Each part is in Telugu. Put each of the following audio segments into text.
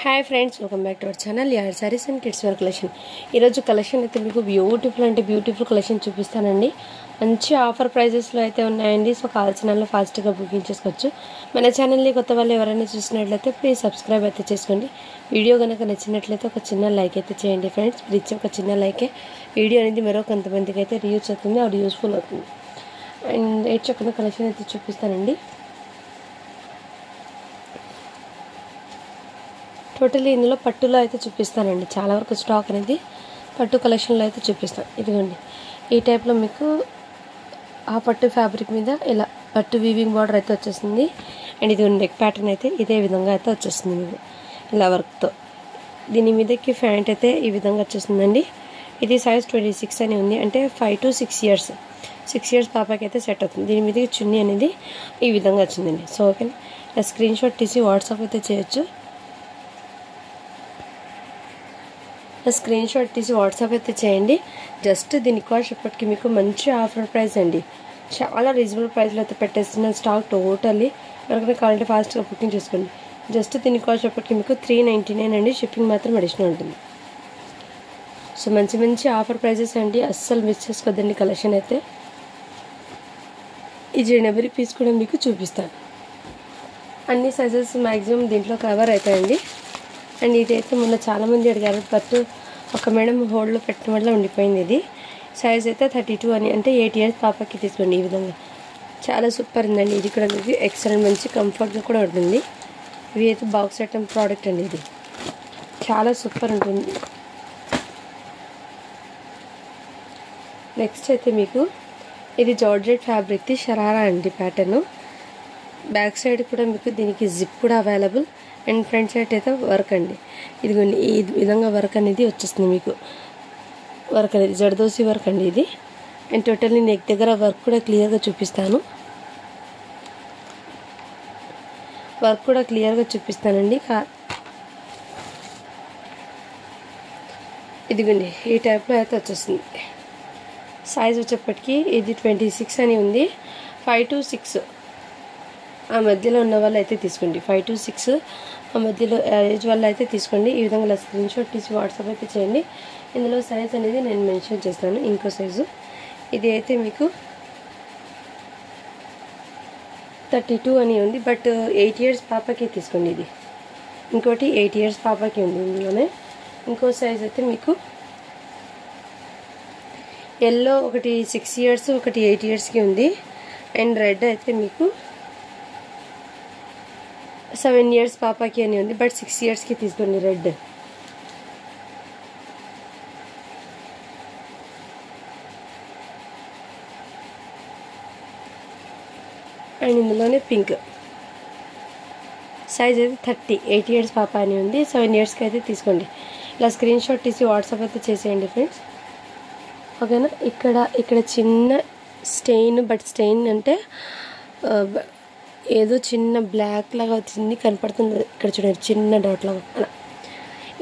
Hi friends welcome back to our channel यार saris and kids wear collection collection అయితే మీకు బ్యూటిఫుల్ అంటే బ్యూటిఫుల్ కలెక్షన్ చూపిస్తానండి మంచి ఆఫర్ ప్రైజెస్ లో అయితే ఉన్నాయండి సో కావాల్సిన వాళ్ళు ఫాస్ట్ గా బుకింగ్ చేసుకోవచ్చు మన ఛానల్ ని కొత్త వాళ్ళు ఎవరైనా చూస్తున్నట్లయితే ప్లీజ్ సబ్స్క్రైబ్ అయితే చేసుకోండి వీడియో గనుక నచ్చినట్లయితే ఒక చిన్న లైక్ అయితే చేయండి ఫ్రెండ్స్ ప్లీజ్ ఒక చిన్న లైక్ వీడియో అనేది మరో కొంతమందికి అయితే రీచ్ అవుతుంది అది యూస్ఫుల్ అవుతుంది అండ్ ఏ చక్కన కలెక్షన్ అయితే చూపిస్తానండి టోటల్లీ ఇందులో పట్టులో అయితే చూపిస్తానండి చాలా వరకు స్టాక్ అనేది పట్టు కలెక్షన్ లో అయితే చూపిస్తాను ఇదిగోండి ఈ టైప్ లో మీకు ఆ పట్టు ఫ్యాబ్రిక్ మీద ఇలా పట్టు వీవింగ్ బోర్డర్ అయితే వచ్చేస్తుంది అండ్ ఇది నెక్ ప్యాటర్న్ అయితే ఇదే విధంగా అయితే వచ్చేస్తుంది మీకు ఇలా వర్క్ తో దీని మీదకి ప్యాంట్ అయితే ఈ విధంగా వచ్చేస్తుందండి ఇది సైజ్ 26 అని ఉంది అంటే 5 to 6 ఇయర్స్ 6 ఇయర్స్ పాపకి అయితే సెట్ అవుతుంది దీని మీదకి చున్నీ అనేది ఈ విధంగా వచ్చిందండి సో ఓకే స్క్రీన్ షాట్ తీసి వాట్సాప్ అయితే చేయొచ్చు స్క్రీన్ షాట్ తీసి వాట్సాప్ అయితే చేయండి జస్ట్ దీని కాస్ట్ ఇప్పటికి మీకు మంచి ఆఫర్ ప్రైస్ అండి చాలా రీజనబుల్ ప్రైస్ లో అయితే పెట్టేస్తున్న స్టాక్ టోటల్లీ ఎవరికైనా కావాలంటే ఫాస్ట్ గా బుకింగ్ చేసుకోండి జస్ట్ దీని కాస్ట్ ఇప్పటికి మీకు 399 అండి షిప్పింగ్ మాత్రం అడిషనల్ ఉంటుంది సో మంచి మంచి ఆఫర్ ప్రైజెస్ అండి అస్సలు మిస్ చేసుకోవద్దండి కలెక్షన్ అయితే ఈ ఎవరీ పీస్ కూడా మీకు చూపిస్తాను అన్ని సైజెస్ మాక్సిమం దీంట్లో కవర్ అవుతాయండి అండ్ ఇదైతే మొన్న చాలా మంది అడిగారు బట్ ఒక మేడం హోల్డ్ లో పెట్టడం వల్ల ఉండిపోయింది ఇది సైజ్ అయితే 32 అని అంటే 8 ఇయర్స్ పాపకి తీసుకోండి ఈ విధంగా చాలా సూపర్ ఉందండి ఇది కూడా మీకు ఎక్సలెంట్ మంచి కంఫర్ట్ గా కూడా ఉంటుంది ఇది అయితే బాక్స్ ఐటమ్ ప్రోడక్ట్ అండి ఇది చాలా సూపర్ ఉంటుంది నెక్స్ట్ అయితే మీకు ఇది జార్జెట్ ఫ్యాబ్రిక్ ది షరారా అండి ప్యాటర్న్ బ్యాక్ సైడ్ కూడా మీకు దీనికి జిప్ కూడా అవైలబుల్ అండ్ ఫ్రంట్ సైడ్ అయితే వర్క్ అండి ఇదిగోండి ఈ విధంగా వర్క్ అనేది వచ్చేస్తుంది మీకు వర్క్ అనేది జర్దోసి వర్క్ అండి ఇది అండ్ టోటల్లీ నెక్ దగ్గర వర్క్ కూడా క్లియర్ గా చూపిస్తాను వర్క్ కూడా క్లియర్ గా చూపిస్తానండి ఇదిగోండి ఈ టైప్ లో అయితే వచ్చేస్తుంది సైజ్ వచ్చేప్పటికి ఇది 26 అని ఉంది 5 to 6 ఆ మధ్యలో ఉన్న వాళ్ళు అయితే తీసుకోండి 5 to 6 ఆ మధ్యలో ఏజ్ వాళ్ళు అయితే తీసుకోండి ఈ విధంగా స్క్రీన్ షాట్ తీసి వాట్సాప్ అయితే చేయండి ఇందులో సైజ్ అనేది నేను మెన్షన్ చేస్తాను ఇంకో సైజు ఇది అయితే మీకు 32 అని ఉంది బట్ 8 ఇయర్స్ పాపకి తీసుకోండి ఇది ఇంకోటి 8 ఇయర్స్ పాపకి ఉంది ఇందులోనే ఇంకో సైజ్ అయితే మీకు ఎల్లో ఒకటి 6 ఇయర్స్ ఒకటి 8 ఇయర్స్ కి ఉంది అండ్ రెడ్ అయితే మీకు 7 ఇయర్స్ పాపకి అని ఉంది బట్ 6 ఇయర్స్ కి తీసుకోండి రెడ్ అండ్ ఇందులోనే పింక్ సైజ్ అయితే 30 8 ఇయర్స్ పాప అని ఉంది 7 ఇయర్స్ కి అయితే తీసుకోండి ఇలా స్క్రీన్ షాట్ తీసి వాట్సాప్ అయితే చేసేయండి ఫ్రెండ్స్ ఓకేనా ఇక్కడ చిన్న స్టెయిన్ బట్ స్టెయిన్ అంటే ఏదో చిన్న బ్లాక్ లాగా వచ్చింది కనపడుతుంది ఇక్కడ చూడండి చిన్న డాట్ లాగా అలా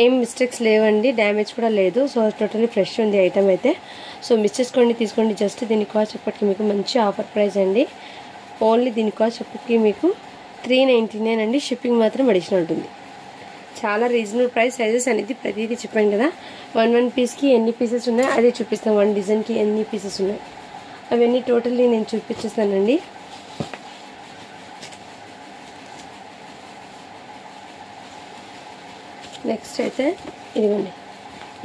ఏం మిస్టేక్స్ లేవండి డ్యామేజ్ కూడా లేదు సో టోటల్లీ ఫ్రెష్ ఉంది ఐటమ్ అయితే సో మిస్ చేసుకోండి తీసుకోండి జస్ట్ దీని కాస్ట్ ఇప్పటికి మీకు మంచి ఆఫర్ ప్రైస్ అండి ఓన్లీ దీని కాస్ట్ ఇప్పటికి మీకు 399 అండి షిప్పింగ్ మాత్రం అడిషనల్ ఉంటుంది చాలా రీజనబుల్ ప్రైస్ సైజెస్ అనేది ప్రతిదీ చెప్పాను కదా వన్ పీస్ కి ఎన్ని పీసెస్ ఉన్నాయి అదే చూపిస్తాను వన్ డిజైన్ కి ఎన్ని పీసెస్ ఉన్నాయి అవన్నీ టోటల్లీ నేను చూపించేస్తానండి నెక్స్ట్ అయితే ఇదిగోండి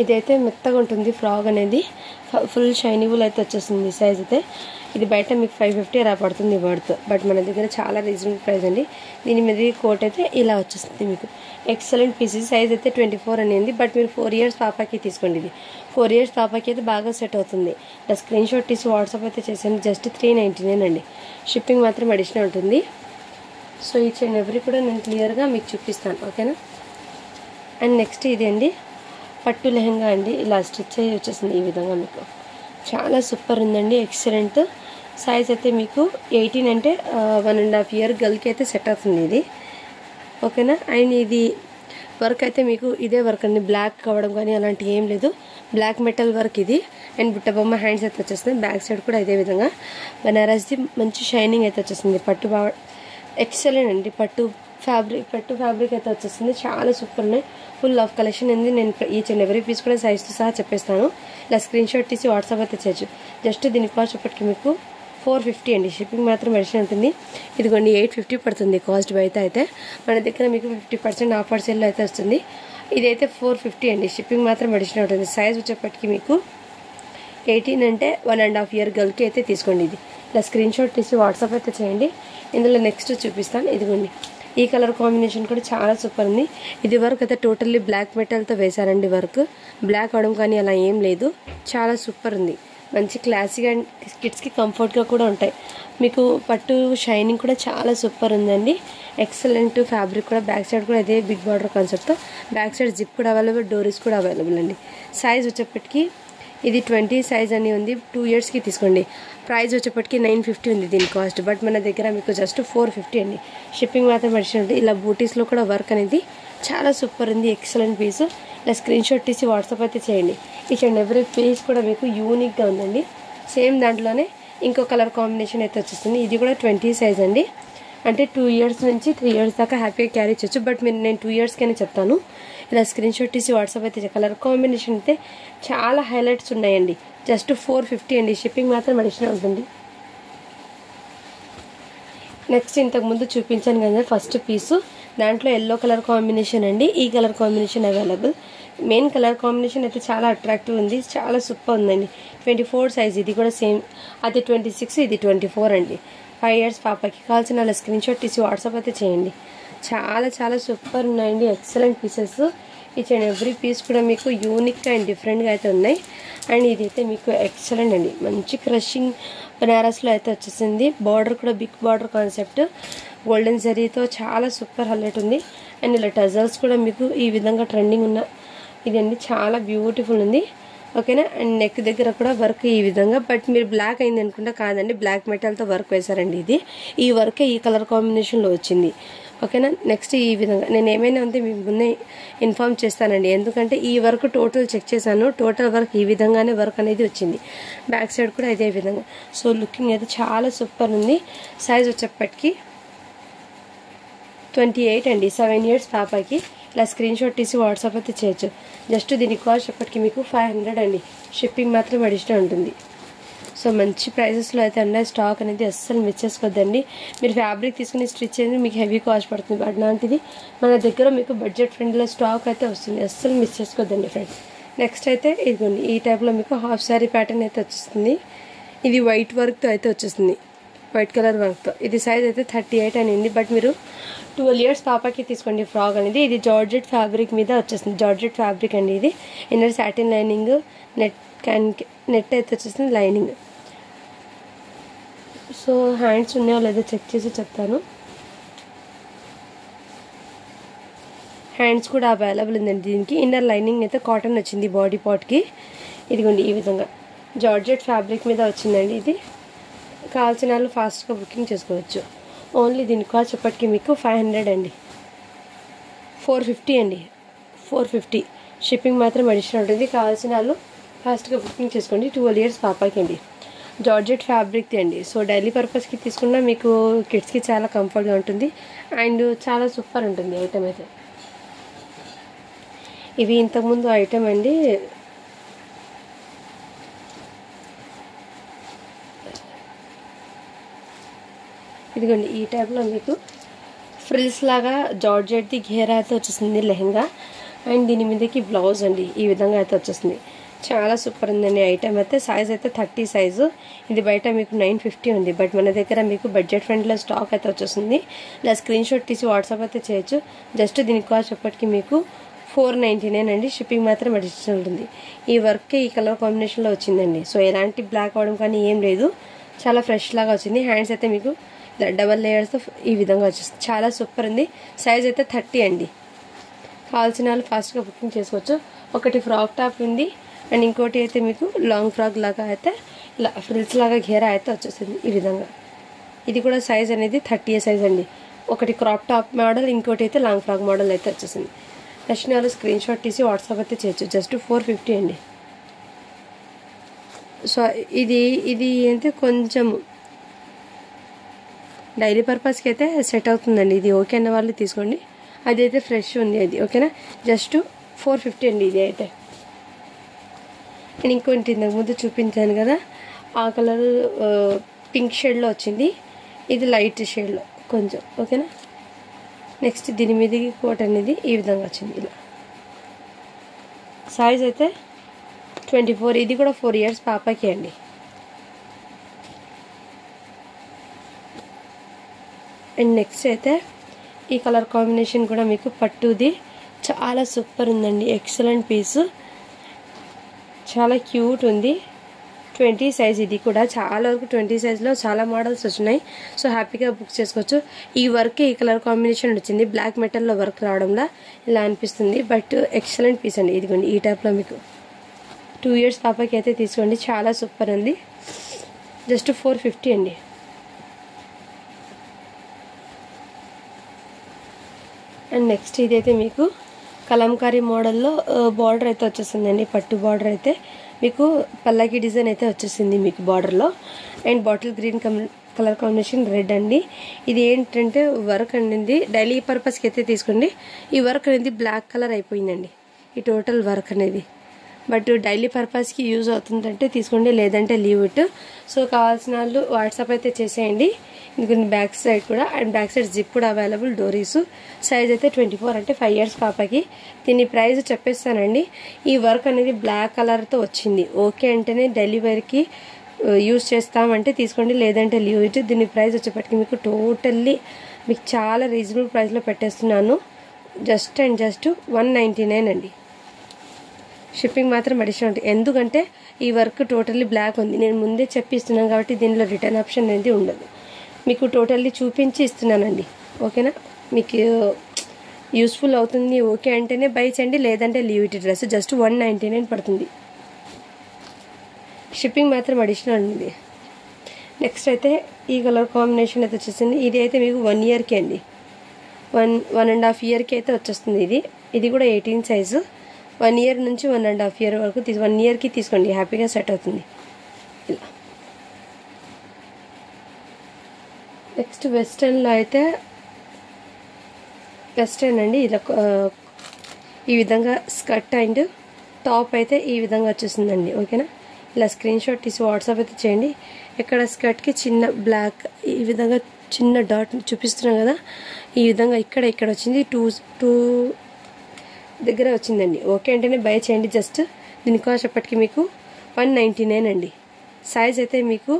ఇదైతే మెత్తగా ఉంటుంది ఫ్రాక్ అనేది ఫుల్ షైనిబుల్ అయితే వచ్చేస్తుంది సైజ్ అయితే ఇది బయట మీకు 550 అలా పడుతుంది వర్త్ బట్ మన దగ్గర చాలా రీజనబుల్ ప్రైస్ అండి దీని మీద కోట్ అయితే ఇలా వచ్చేస్తుంది మీకు ఎక్సలెంట్ పీసెస్ సైజ్ అయితే 24 అని ఉంది బట్ మీరు 4 ఇయర్స్ పాపకి తీసుకోండి ఇది 4 ఇయర్స్ పాపకి అయితే బాగా సెట్ అవుతుంది ఇలా స్క్రీన్ షాట్ తీసి వాట్సాప్ అయితే చేసాను జస్ట్ 399 అండి షిప్పింగ్ మాత్రం అడిషనల్ ఉంటుంది సో ఈచ్ అండ్ ఎవ్రీ కూడా నేను క్లియర్గా మీకు చూపిస్తాను ఓకేనా అండ్ నెక్స్ట్ ఇది అండి పట్టు లెహంగా అండి ఇలా స్టిచ్ అయ్యి వచ్చేసింది ఈ విధంగా మీకు చాలా సూపర్ ఉందండి ఎక్సలెంట్ సైజ్ అయితే మీకు 18 అంటే 1.5 ఇయర్ గర్ల్కి అయితే సెట్ అవుతుంది ఇది ఓకేనా అండ్ ఇది వర్క్ అయితే మీకు ఇదే వర్క్ అండి బ్లాక్ కావడం కానీ అలాంటి ఏం లేదు బ్లాక్ మెటల్ వర్క్ ఇది అండ్ బుట్ట బొమ్మ హ్యాండ్స్ అయితే వచ్చేస్తుంది బ్యాక్ సైడ్ కూడా ఇదే విధంగా బనారస్ది మంచి షైనింగ్ అయితే వచ్చేస్తుంది పట్టు ఎక్సలెంట్ అండి పట్టు పట్టు ఫ్యాబ్రిక్ అయితే వచ్చేస్తుంది. చాలా సూపర్ ఉన్నాయి. ఫుల్ ఆఫ్ కలెక్షన్ ఉంది. నేను ఈచ్ అండ్ ఎవ్రీ పీస్ కూడా సైజ్తో సహా చెప్పేస్తాను. ఇలా స్క్రీన్ షాట్ తీసి వాట్సాప్ అయితే చేయొచ్చు. జస్ట్ దీని కాస్ట్ ఇప్పటికి మీకు 450 అండి. షిప్పింగ్ మాత్రం అడిషన్ ఉంటుంది. ఇదిగోండి 850 పడుతుంది కాస్ట్ బయట అయితే. మన దగ్గర మీకు 50% ఆఫర్ సేల్లో అయితే వస్తుంది. ఇదైతే 450 అండి. షిప్పింగ్ మాత్రం అడిషన్ ఉంటుంది. సైజ్ వచ్చేప్పటికి మీకు 18 అంటే 1.5 ఇయర్ గర్ల్కి అయితే తీసుకోండి. ఇది ఇలా స్క్రీన్ షాట్ తీసి వాట్సాప్ అయితే చేయండి. ఇందులో నెక్స్ట్ చూపిస్తాను. ఇదిగోండి ఈ కలర్ కాంబినేషన్ కూడా చాలా సూపర్ ఉంది. ఇది వర్క్ అయితే టోటల్లీ బ్లాక్ మెటల్తో వేశారండి. వర్క్ బ్లాక్ అవడం కానీ అలా ఏం లేదు. చాలా సూపర్ ఉంది. మంచి క్లాసీగా అండ్ కిడ్స్కి కంఫర్ట్గా కూడా ఉంటాయి. మీకు పట్టు షైనింగ్ కూడా చాలా సూపర్ ఉందండి. ఎక్సలెంట్ ఫ్యాబ్రిక్ కూడా. బ్యాక్ సైడ్ కూడా అదే బిగ్ బార్డర్ కాన్సెప్ట్తో. బ్యాక్ సైడ్ జిప్ కూడా అవైలబుల్, డోరీస్ కూడా అవైలబుల్ అండి. సైజ్ వచ్చేప్పటికి ఇది 20 సైజ్ అని ఉంది. 2 ఇయర్స్కి తీసుకోండి. ప్రైస్ వచ్చేప్పటికి 950 ఉంది దీని కాస్ట్. బట్ మన దగ్గర మీకు జస్ట్ 450 అండి. షిప్పింగ్ మాత్రం అడిషన్ ఉంటుంది. ఇలా బూటీస్లో కూడా వర్క్ అనేది చాలా సూపర్ ఉంది. Excellent piece. ఇలా స్క్రీన్ షాట్ తీసి వాట్సాప్ అయితే చేయండి. ఈచ్ అండ్ ఎవ్రీ పీస్ కూడా మీకు యూనిక్గా ఉందండి. సేమ్ దాంట్లోనే ఇంకో కలర్ కాంబినేషన్ అయితే వచ్చేస్తుంది. ఇది కూడా 20 సైజ్ అండి. అంటే 2 ఇయర్స్ నుంచి 3 ఇయర్స్ దాకా హ్యాపీగా క్యారీ చేయొచ్చు. బట్ నేను 2 ఇయర్స్కైనా చెప్తాను. ఇలా స్క్రీన్ షాట్ తీసి వాట్సాప్ అయితే కలర్ కాంబినేషన్ అయితే చాలా హైలైట్స్ ఉన్నాయండి. జస్ట్ 450 అండి. షిప్పింగ్ మాత్రం అడిషనల్ ఉంటుంది. నెక్స్ట్ ఇంతకుముందు చూపించాను కదా ఫస్ట్ పీసు, దాంట్లో ఎల్లో కలర్ కాంబినేషన్ అండి. ఈ colour combination available. Main colour combination అయితే చాలా అట్రాక్టివ్ ఉంది. చాలా సూపర్ ఉందండి. 24 సైజ్. ఇది కూడా సేమ్. అది 26, ఇది 24 అండి. 5 ఇయర్స్ పాపకి కావాల్సిన అలా స్క్రీన్ షాట్ తీసి వాట్సాప్ అయితే చేయండి. చాలా చాలా సూపర్ ఉన్నాయండి. Excellent pieces. Each and every piece కూడా మీకు యూనిక్గా అండ్ డిఫరెంట్గా అయితే ఉన్నాయి. అండ్ ఇదైతే మీకు ఎక్సలెంట్ అండి. మంచి క్రషింగ్ బనారస్లో అయితే వచ్చేసింది. బార్డర్ కూడా బిగ్ బార్డర్ కాన్సెప్ట్ గోల్డెన్ జరీతో చాలా సూపర్ హైలైట్ ఉంది. అండ్ ఇలా టజల్స్ కూడా మీకు ఈ విధంగా ట్రెండింగ్ ఉన్న ఇదండి. చాలా బ్యూటిఫుల్ ఉంది. ఓకేనా. అండ్ నెక్ దగ్గర కూడా వర్క్ ఈ విధంగా. బట్ మీరు బ్లాక్ అయింది అనుకుంటా, కాదండి. బ్లాక్ మెటల్తో వర్క్ వేశారండి. ఇది ఈ వర్క్ ఈ కలర్ కాంబినేషన్లో వచ్చింది. ఓకేనా. నెక్స్ట్ ఈ విధంగా నేను ఏమైనా ఉంటే మీకు ముందే ఇన్ఫార్మ్ చేస్తానండి. ఎందుకంటే ఈ వర్క్ టోటల్ చెక్ చేశాను. టోటల్ వర్క్ ఈ విధంగానే వర్క్ అనేది వచ్చింది. బ్యాక్ సైడ్ కూడా ఇదే విధంగా. సో లుకింగ్ అయితే చాలా సూపర్ ఉంది. సైజ్ వచ్చేప్పటికి 28 అండి. 7 ఇయర్స్ పాపకి. ఇలా స్క్రీన్ షాట్ తీసి వాట్సాప్ అయితే చేయొచ్చు. జస్ట్ దీని కాస్ట్ ఎప్పటికి మీకు 500 అండి. షిప్పింగ్ మాత్రం అడిషనల్ ఉంటుంది. సో మంచి ప్రైజెస్లో అయితే ఉన్నాయి. స్టాక్ అనేది అస్సలు మిస్ చేసుకోవద్దండి. మీరు ఫ్యాబ్రిక్ తీసుకుని స్టిచ్ చేసి మీకు హెవీ కాస్ట్ పడుతుంది. అలాంటిది మన దగ్గర మీకు బడ్జెట్ ఫ్రెండ్లో స్టాక్ అయితే వస్తుంది. అస్సలు మిస్ చేసుకోవద్దండి ఫ్రెండ్స్. నెక్స్ట్ అయితే ఇదిగోండి ఈ టైప్లో మీకు హాఫ్ శారీ ప్యాటర్న్ అయితే వచ్చేస్తుంది. ఇది వైట్ వర్క్తో అయితే వచ్చేస్తుంది. వైట్ కలర్ వర్క్తో. ఇది సైజ్ అయితే 38 అని ఉంది. బట్ మీరు 12 ఇయర్స్ పాపకి తీసుకోండి. ఫ్రాక్ అనేది ఇది జార్జెట్ ఫ్యాబ్రిక్ మీద వచ్చేస్తుంది. జార్జెట్ ఫ్యాబ్రిక్ అండి. ఇది ఇన్నర్ సాటిన్ లైనింగ్, నెట్ అయితే వచ్చేస్తుంది లైనింగ్. సో హ్యాండ్స్ ఉన్నాయో లేదో చెక్ చేసి చెప్తాను. హ్యాండ్స్ కూడా అవైలబుల్ ఉందండి. దీనికి ఇన్నర్ లైనింగ్ అయితే కాటన్ వచ్చింది బాడీ పార్ట్కి. ఇదిగోండి ఈ విధంగా జార్జెట్ ఫ్యాబ్రిక్ మీద వచ్చిందండి. ఇది కావాల్సిన వాళ్ళు ఫాస్ట్గా బుకింగ్ చేసుకోవచ్చు. ఓన్లీ దీని కాస్ట్ చెప్పటికి మీకు 500 అండి. 450 అండి. 450 షిప్పింగ్ మాత్రం అడిషనల్ ఉంటుంది. కావాల్సిన వాళ్ళు ఫాస్ట్గా బుకింగ్ చేసుకోండి. 12 ఇయర్స్ పాపకి అండి. జార్జెట్ ఫ్యాబ్రిక్ది అండి. సో డైలీ పర్పస్కి తీసుకున్నా మీకు కిడ్స్కి చాలా కంఫర్ట్గా ఉంటుంది. అండ్ చాలా సూపర్ ఉంటుంది ఐటమ్ అయితే. ఇవి ఇంతకుముందు ఐటమ్ అండి. ఇదిగోండి ఈ టైప్లో మీకు ఫ్రిల్స్ లాగా జార్జెట్ది ఘేరా అయితే వచ్చేసింది లెహంగా. అండ్ దీని మీదకి బ్లౌజ్ అండి. ఈ విధంగా అయితే వచ్చేసింది. చాలా సూపర్ ఉందండి ఐటమ్ అయితే. సైజ్ అయితే 30 సైజు. ఇది బయట మీకు 950 ఉంది. బట్ మన దగ్గర మీకు బడ్జెట్ ఫ్రెండ్లో స్టాక్ అయితే వచ్చేస్తుంది. ఇలా స్క్రీన్ షాట్ తీసి వాట్సాప్ అయితే చేయొచ్చు. జస్ట్ దీని కాస్ట్ ఎప్పటికీ మీకు 499 అండి. షిప్పింగ్ మాత్రం అడిషనల్ ఉంటుంది. ఈ వర్క్ ఈ కలర్ కాంబినేషన్లో వచ్చిందండి. సో ఎలాంటి బ్లాక్ అవడం కానీ ఏం లేదు. చాలా ఫ్రెష్ లాగా వచ్చింది. హ్యాండ్స్ అయితే మీకు డబల్ లేయర్స్తో ఈ విధంగా వచ్చేస్తుంది. చాలా సూపర్ ఉంది. సైజ్ అయితే 30 అండి. కావాల్సిన వాళ్ళు ఫాస్ట్గా బుకింగ్ చేసుకోవచ్చు. ఒకటి ఫ్రాక్ టాప్ ఉంది. అండ్ ఇంకోటి అయితే మీకు లాంగ్ ఫ్రాక్ లాగా అయితే ఇలా ఫ్రిల్స్ లాగా ఘేరా అయితే వచ్చేస్తుంది ఈ విధంగా. ఇది కూడా సైజ్ అనేది 30 సైజ్ అండి. ఒకటి క్రాప్ టాప్ మోడల్, ఇంకోటి అయితే లాంగ్ ఫ్రాక్ మోడల్ అయితే వచ్చేసింది. నెక్స్ట్ వాళ్ళు స్క్రీన్ షాట్ తీసి వాట్సాప్ అయితే చేయొచ్చు. జస్ట్ 450 అండి. సో ఇది అయితే కొంచెం డైలీ పర్పస్కి అయితే సెట్ అవుతుందండి. ఇది ఓకే అన్న వాళ్ళు తీసుకోండి. అది అయితే ఫ్రెష్ ఉంది అది, ఓకేనా. జస్ట్ 450 అండి ఇది అయితే. నేను ఇంకొంటి ఇంతకు ముందు చూపించాను కదా, ఆ కలర్ పింక్ షేడ్లో వచ్చింది, ఇది లైట్ షేడ్లో కొంచెం, ఓకేనా. నెక్స్ట్ దీని మీదకి కోట్ అనేది ఈ విధంగా వచ్చింది ఇలా. సైజ్ అయితే 24, ఇది కూడా 4 ఇయర్స్ పాపకి అండి. అండ్ నెక్స్ట్ అయితే ఈ కలర్ కాంబినేషన్ కూడా మీకు పట్టుది, చాలా సూపర్ ఉందండి, ఎక్సలెంట్ పీస్, చాలా క్యూట్ ఉంది. 20 సైజ్, ఇది కూడా చాలా వరకు 20 సైజ్లో చాలా మోడల్స్ వచ్చినాయి. సో హ్యాపీగా బుక్ చేసుకోవచ్చు. ఈ వర్క్ ఈ కలర్ కాంబినేషన్ వచ్చింది, బ్లాక్ మెటల్లో వర్క్ రావడంలో ఇలా అనిపిస్తుంది, బట్ ఎక్సలెంట్ పీస్ అండి. ఇదిగోండి ఈ టైప్లో మీకు 2 ఇయర్స్ పాపకి అయితే తీసుకోండి, చాలా సూపర్ ఉంది. జస్ట్ 450 అండి. అండ్ నెక్స్ట్ ఇదైతే మీకు కలంకారీ మోడల్లో బార్డర్ అయితే వచ్చేసిందండి, పట్టు బార్డర్ అయితే మీకు పల్లకి డిజైన్ అయితే వచ్చేసింది మీకు బార్డర్లో. And bottle green colour combination red అండి. ఇది ఏంటంటే వర్క్ అనేది డైలీ పర్పస్కి అయితే తీసుకోండి. ఈ వర్క్ అనేది బ్లాక్ కలర్ అయిపోయిందండి, ఈ టోటల్ వర్క్ అనేది. బట్ డైలీ పర్పస్కి యూజ్ అవుతుందంటే తీసుకోండి, లేదంటే లీవ్ ఇట్. సో కావాల్సిన వాళ్ళు వాట్సాప్ అయితే చేసేయండి. ఇంకొన్ని బ్యాక్ సైడ్ కూడా, అండ్ బ్యాక్ సైడ్ జిప్ కూడా అవైలబుల్, డోరీస్. సైజ్ అయితే 24, అంటే 5 ఇయర్స్ పాపకి. దీని ప్రైస్ చెప్పేస్తానండి. ఈ వర్క్ అనేది బ్లాక్ కలర్తో వచ్చింది, ఓకే అంటేనే డెలివరీకి యూజ్ చేస్తామంటే తీసుకోండి, లేదంటే లీవ్ ఇట్. దీని ప్రైస్ వచ్చేప్పటికి మీకు టోటల్లీ మీకు చాలా రీజనబుల్ ప్రైస్లో పెట్టేస్తున్నాను. జస్ట్ అండ్ జస్ట్ 199 అండి. షిప్పింగ్ మాత్రం అడిషనల్ ఉంటుంది, ఎందుకంటే ఈ వర్క్ టోటల్లీ బ్లాక్ ఉంది. నేను ముందే చెప్పిస్తున్నాను కాబట్టి దీనిలో రిటర్న్ ఆప్షన్ అనేది ఉండదు. మీకు టోటల్లీ చూపించి ఇస్తున్నానండి, ఓకేనా. మీకు యూస్ఫుల్ అవుతుంది, ఓకే అంటేనే బై చేయండి, లేదంటే లీవ్ ఇట్. డ్రెస్ జస్ట్ 199 పడుతుంది, షిప్పింగ్ మాత్రం అడిషనల్ ఉంది. నెక్స్ట్ అయితే ఈ కలర్ కాంబినేషన్ అయితే వచ్చేసింది. ఇది అయితే మీకు 1 ఇయర్కి అండి, 1.5 ఇయర్కి అయితే వచ్చేస్తుంది. ఇది కూడా 18 సైజు. 1 ఇయర్ నుంచి 1.5 ఇయర్ వరకు 1 ఇయర్కి తీసుకోండి, హ్యాపీగా సెట్ అవుతుంది ఇలా. నెక్స్ట్ వెస్ట్రన్లో అయితే వెస్ట్రన్ అండి, ఇలా ఈ విధంగా స్కర్ట్ అండ్ టాప్ అయితే ఈ విధంగా వచ్చేసిందండి, ఓకేనా. ఇలా స్క్రీన్ షాట్ తీసి వాట్సాప్ అయితే చేయండి. ఇక్కడ స్కర్ట్కి చిన్న బ్లాక్ ఈ విధంగా చిన్న డాట్ చూపిస్తున్నాం కదా, ఈ విధంగా ఇక్కడ వచ్చింది, టూ దగ్గర వచ్చిందండి, ఓకే అంటేనే బై చేయండి. జస్ట్ దీని కాస్ట్ అప్పటికి మీకు 199 అండి. సైజ్ అయితే మీకు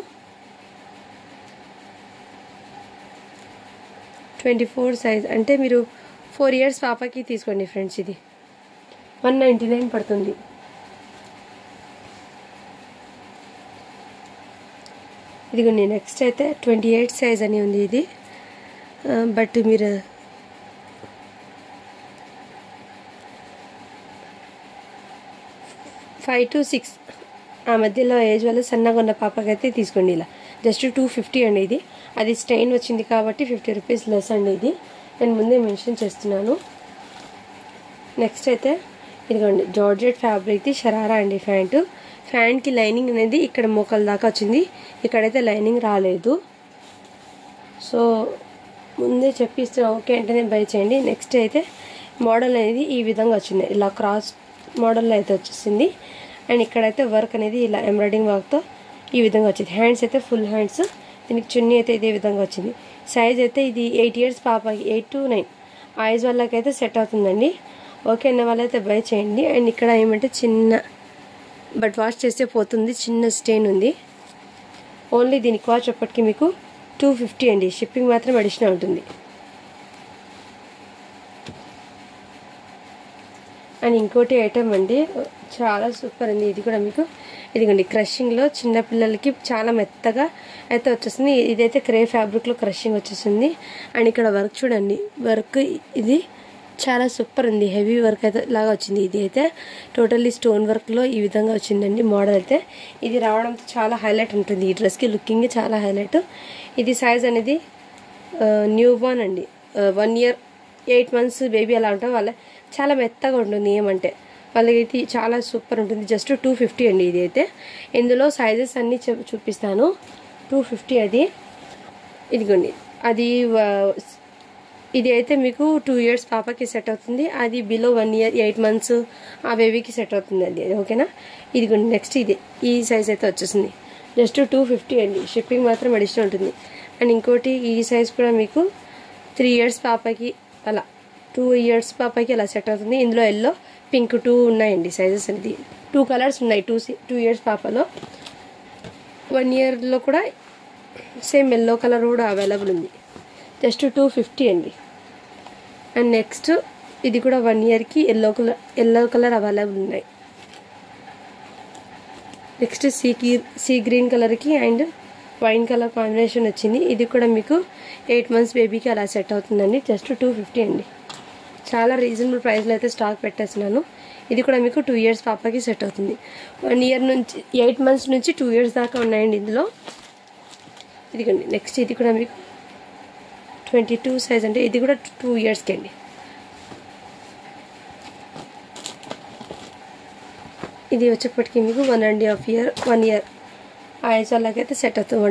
24 సైజ్, అంటే మీరు 4 ఇయర్స్ పాపకి తీసుకోండి ఫ్రెండ్స్. ఇది 199 పడుతుంది. ఇదిగోండి నెక్స్ట్ అయితే 28 సైజ్ అని ఉంది ఇది, బట్ మీరు 5 to 6 ఆ మధ్యలో ఏజ్ వల్ల సన్నగా ఉన్న పాపకైతే తీసుకోండి. ఇలా జస్ట్ 250 అండి. ఇది అది స్టెయిన్ వచ్చింది కాబట్టి 50 రూపీస్ లెస్ అండి. ఇది నేను ముందే మెన్షన్ చేస్తున్నాను. నెక్స్ట్ అయితే ఇదిగోండి జార్జెట్ ఫ్యాబ్రిక్ది షరారా అండి ప్యాంటు. ఫ్యాంట్కి లైనింగ్ అనేది ఇక్కడ మోకాల దాకా వచ్చింది, ఇక్కడైతే లైనింగ్ రాలేదు. సో ముందే చెప్పిస్తున్నా, ఓకే అంటే నేను బై చేయండి. నెక్స్ట్ అయితే మోడల్ అనేది ఈ విధంగా వచ్చింది, ఇలా క్రాస్ మోడల్లో అయితే వచ్చేసింది. అండ్ ఇక్కడైతే వర్క్ అనేది ఇలా ఎంబ్రాయిడింగ్ వర్క్తో ఈ విధంగా వచ్చింది. హ్యాండ్స్ అయితే ఫుల్ హ్యాండ్స్, దీనికి చున్నీ అయితే ఇదే విధంగా వచ్చింది. సైజ్ అయితే ఇది 8 ఇయర్స్ పాపకి, 8 to 9 ఆ ఏజ్ వాళ్ళకైతే సెట్ అవుతుందండి. ఓకే అన్న వాళ్ళైతే బై చేయండి. అండ్ ఇక్కడ ఏమంటే చిన్న, బట్ వాష్ చేస్తే పోతుంది, చిన్న స్టెయిన్ ఉంది. ఓన్లీ దీని కాస్ట్ అప్పటికి మీకు 250 అండి. షిప్పింగ్ మాత్రం అడిషనల్ ఉంటుంది. అండ్ ఇంకోటి ఐటమ్ అండి, చాలా సూపర్ ఉంది. ఇది కూడా మీకు ఇదిగోండి క్రషింగ్లో చిన్నపిల్లలకి చాలా మెత్తగా అయితే వచ్చేస్తుంది. ఇదైతే క్రే ఫ్యాబ్రిక్లో క్రషింగ్ వచ్చేసింది. అండ్ ఇక్కడ వర్క్ చూడండి, వర్క్ ఇది చాలా సూపర్ ఉంది, హెవీ వర్క్ అయితే లాగా వచ్చింది. ఇది అయితే టోటల్లీ స్టోన్ వర్క్లో ఈ విధంగా వచ్చిందండి మోడల్ అయితే. ఇది రావడంతో చాలా హైలైట్ ఉంటుంది, ఈ డ్రెస్కి లుకింగ్ చాలా హైలైట్. ఇది సైజ్ అనేది న్యూ బోర్న్ అండి, 1 year 8 months బేబీ అలా ఉంటాం, వాళ్ళ చాలా మెత్తగా ఉంటుంది. ఏమంటే వాళ్ళకైతే చాలా సూపర్ ఉంటుంది. జస్ట్ 250 అండి. ఇది అయితే ఇందులో సైజెస్ అన్నీ చూపిస్తాను. 250 అది. ఇదిగోండి అది ఇది అయితే మీకు 2 years పాపకి సెట్ అవుతుంది. అది బిలో 1 year 8 months ఆ బేబీకి సెట్ అవుతుంది అది. ఓకేనా. ఇది నెక్స్ట్ ఇది ఈ సైజ్ అయితే వచ్చేసింది. జస్ట్ 250 అండి. షిప్పింగ్ మాత్రం అడిషనల్ ఉంటుంది. అండ్ ఇంకోటి ఈ సైజ్ కూడా మీకు 3 years పాపకి అలా 2 years పాపకి అలా సెట్ అవుతుంది. ఇందులో ఎల్లో పింక్ 2 ఉన్నాయండి సైజెస్ అనేది. 2 కలర్స్ ఉన్నాయి 2 years పాపలో. 1 yearలో కూడా సేమ్ ఎల్లో కలర్ కూడా అవైలబుల్ ఉంది. జస్ట్ 250 అండి. అండ్ నెక్స్ట్ ఇది కూడా 1 yearకి ఎల్లో కలర్ అవైలబుల్ ఉన్నాయి. నెక్స్ట్ సీ గ్రీన్ కలర్కి అండ్ వైన్ కలర్ కాంబినేషన్ వచ్చింది. ఇది కూడా మీకు 8 months బేబీకి అలా సెట్ అవుతుందండి. జస్ట్ 250 అండి. చాలా రీజనబుల్ ప్రైస్లో అయితే స్టాక్ పెట్టేస్తున్నాను. ఇది కూడా మీకు 2 years పాపకి సెట్ అవుతుంది. 1 year నుంచి 8 months నుంచి 2 years దాకా ఉన్నాయండి ఇందులో. ఇదిగండి నెక్స్ట్ ఇది కూడా మీకు 22 సైజ్ అంటే ఇది కూడా 2 yearsకి అండి. ఇది వచ్చేప్పటికి మీకు 1 year ఆ ఏజ్ వాళ్ళకైతే సెట్ అవుతుంది.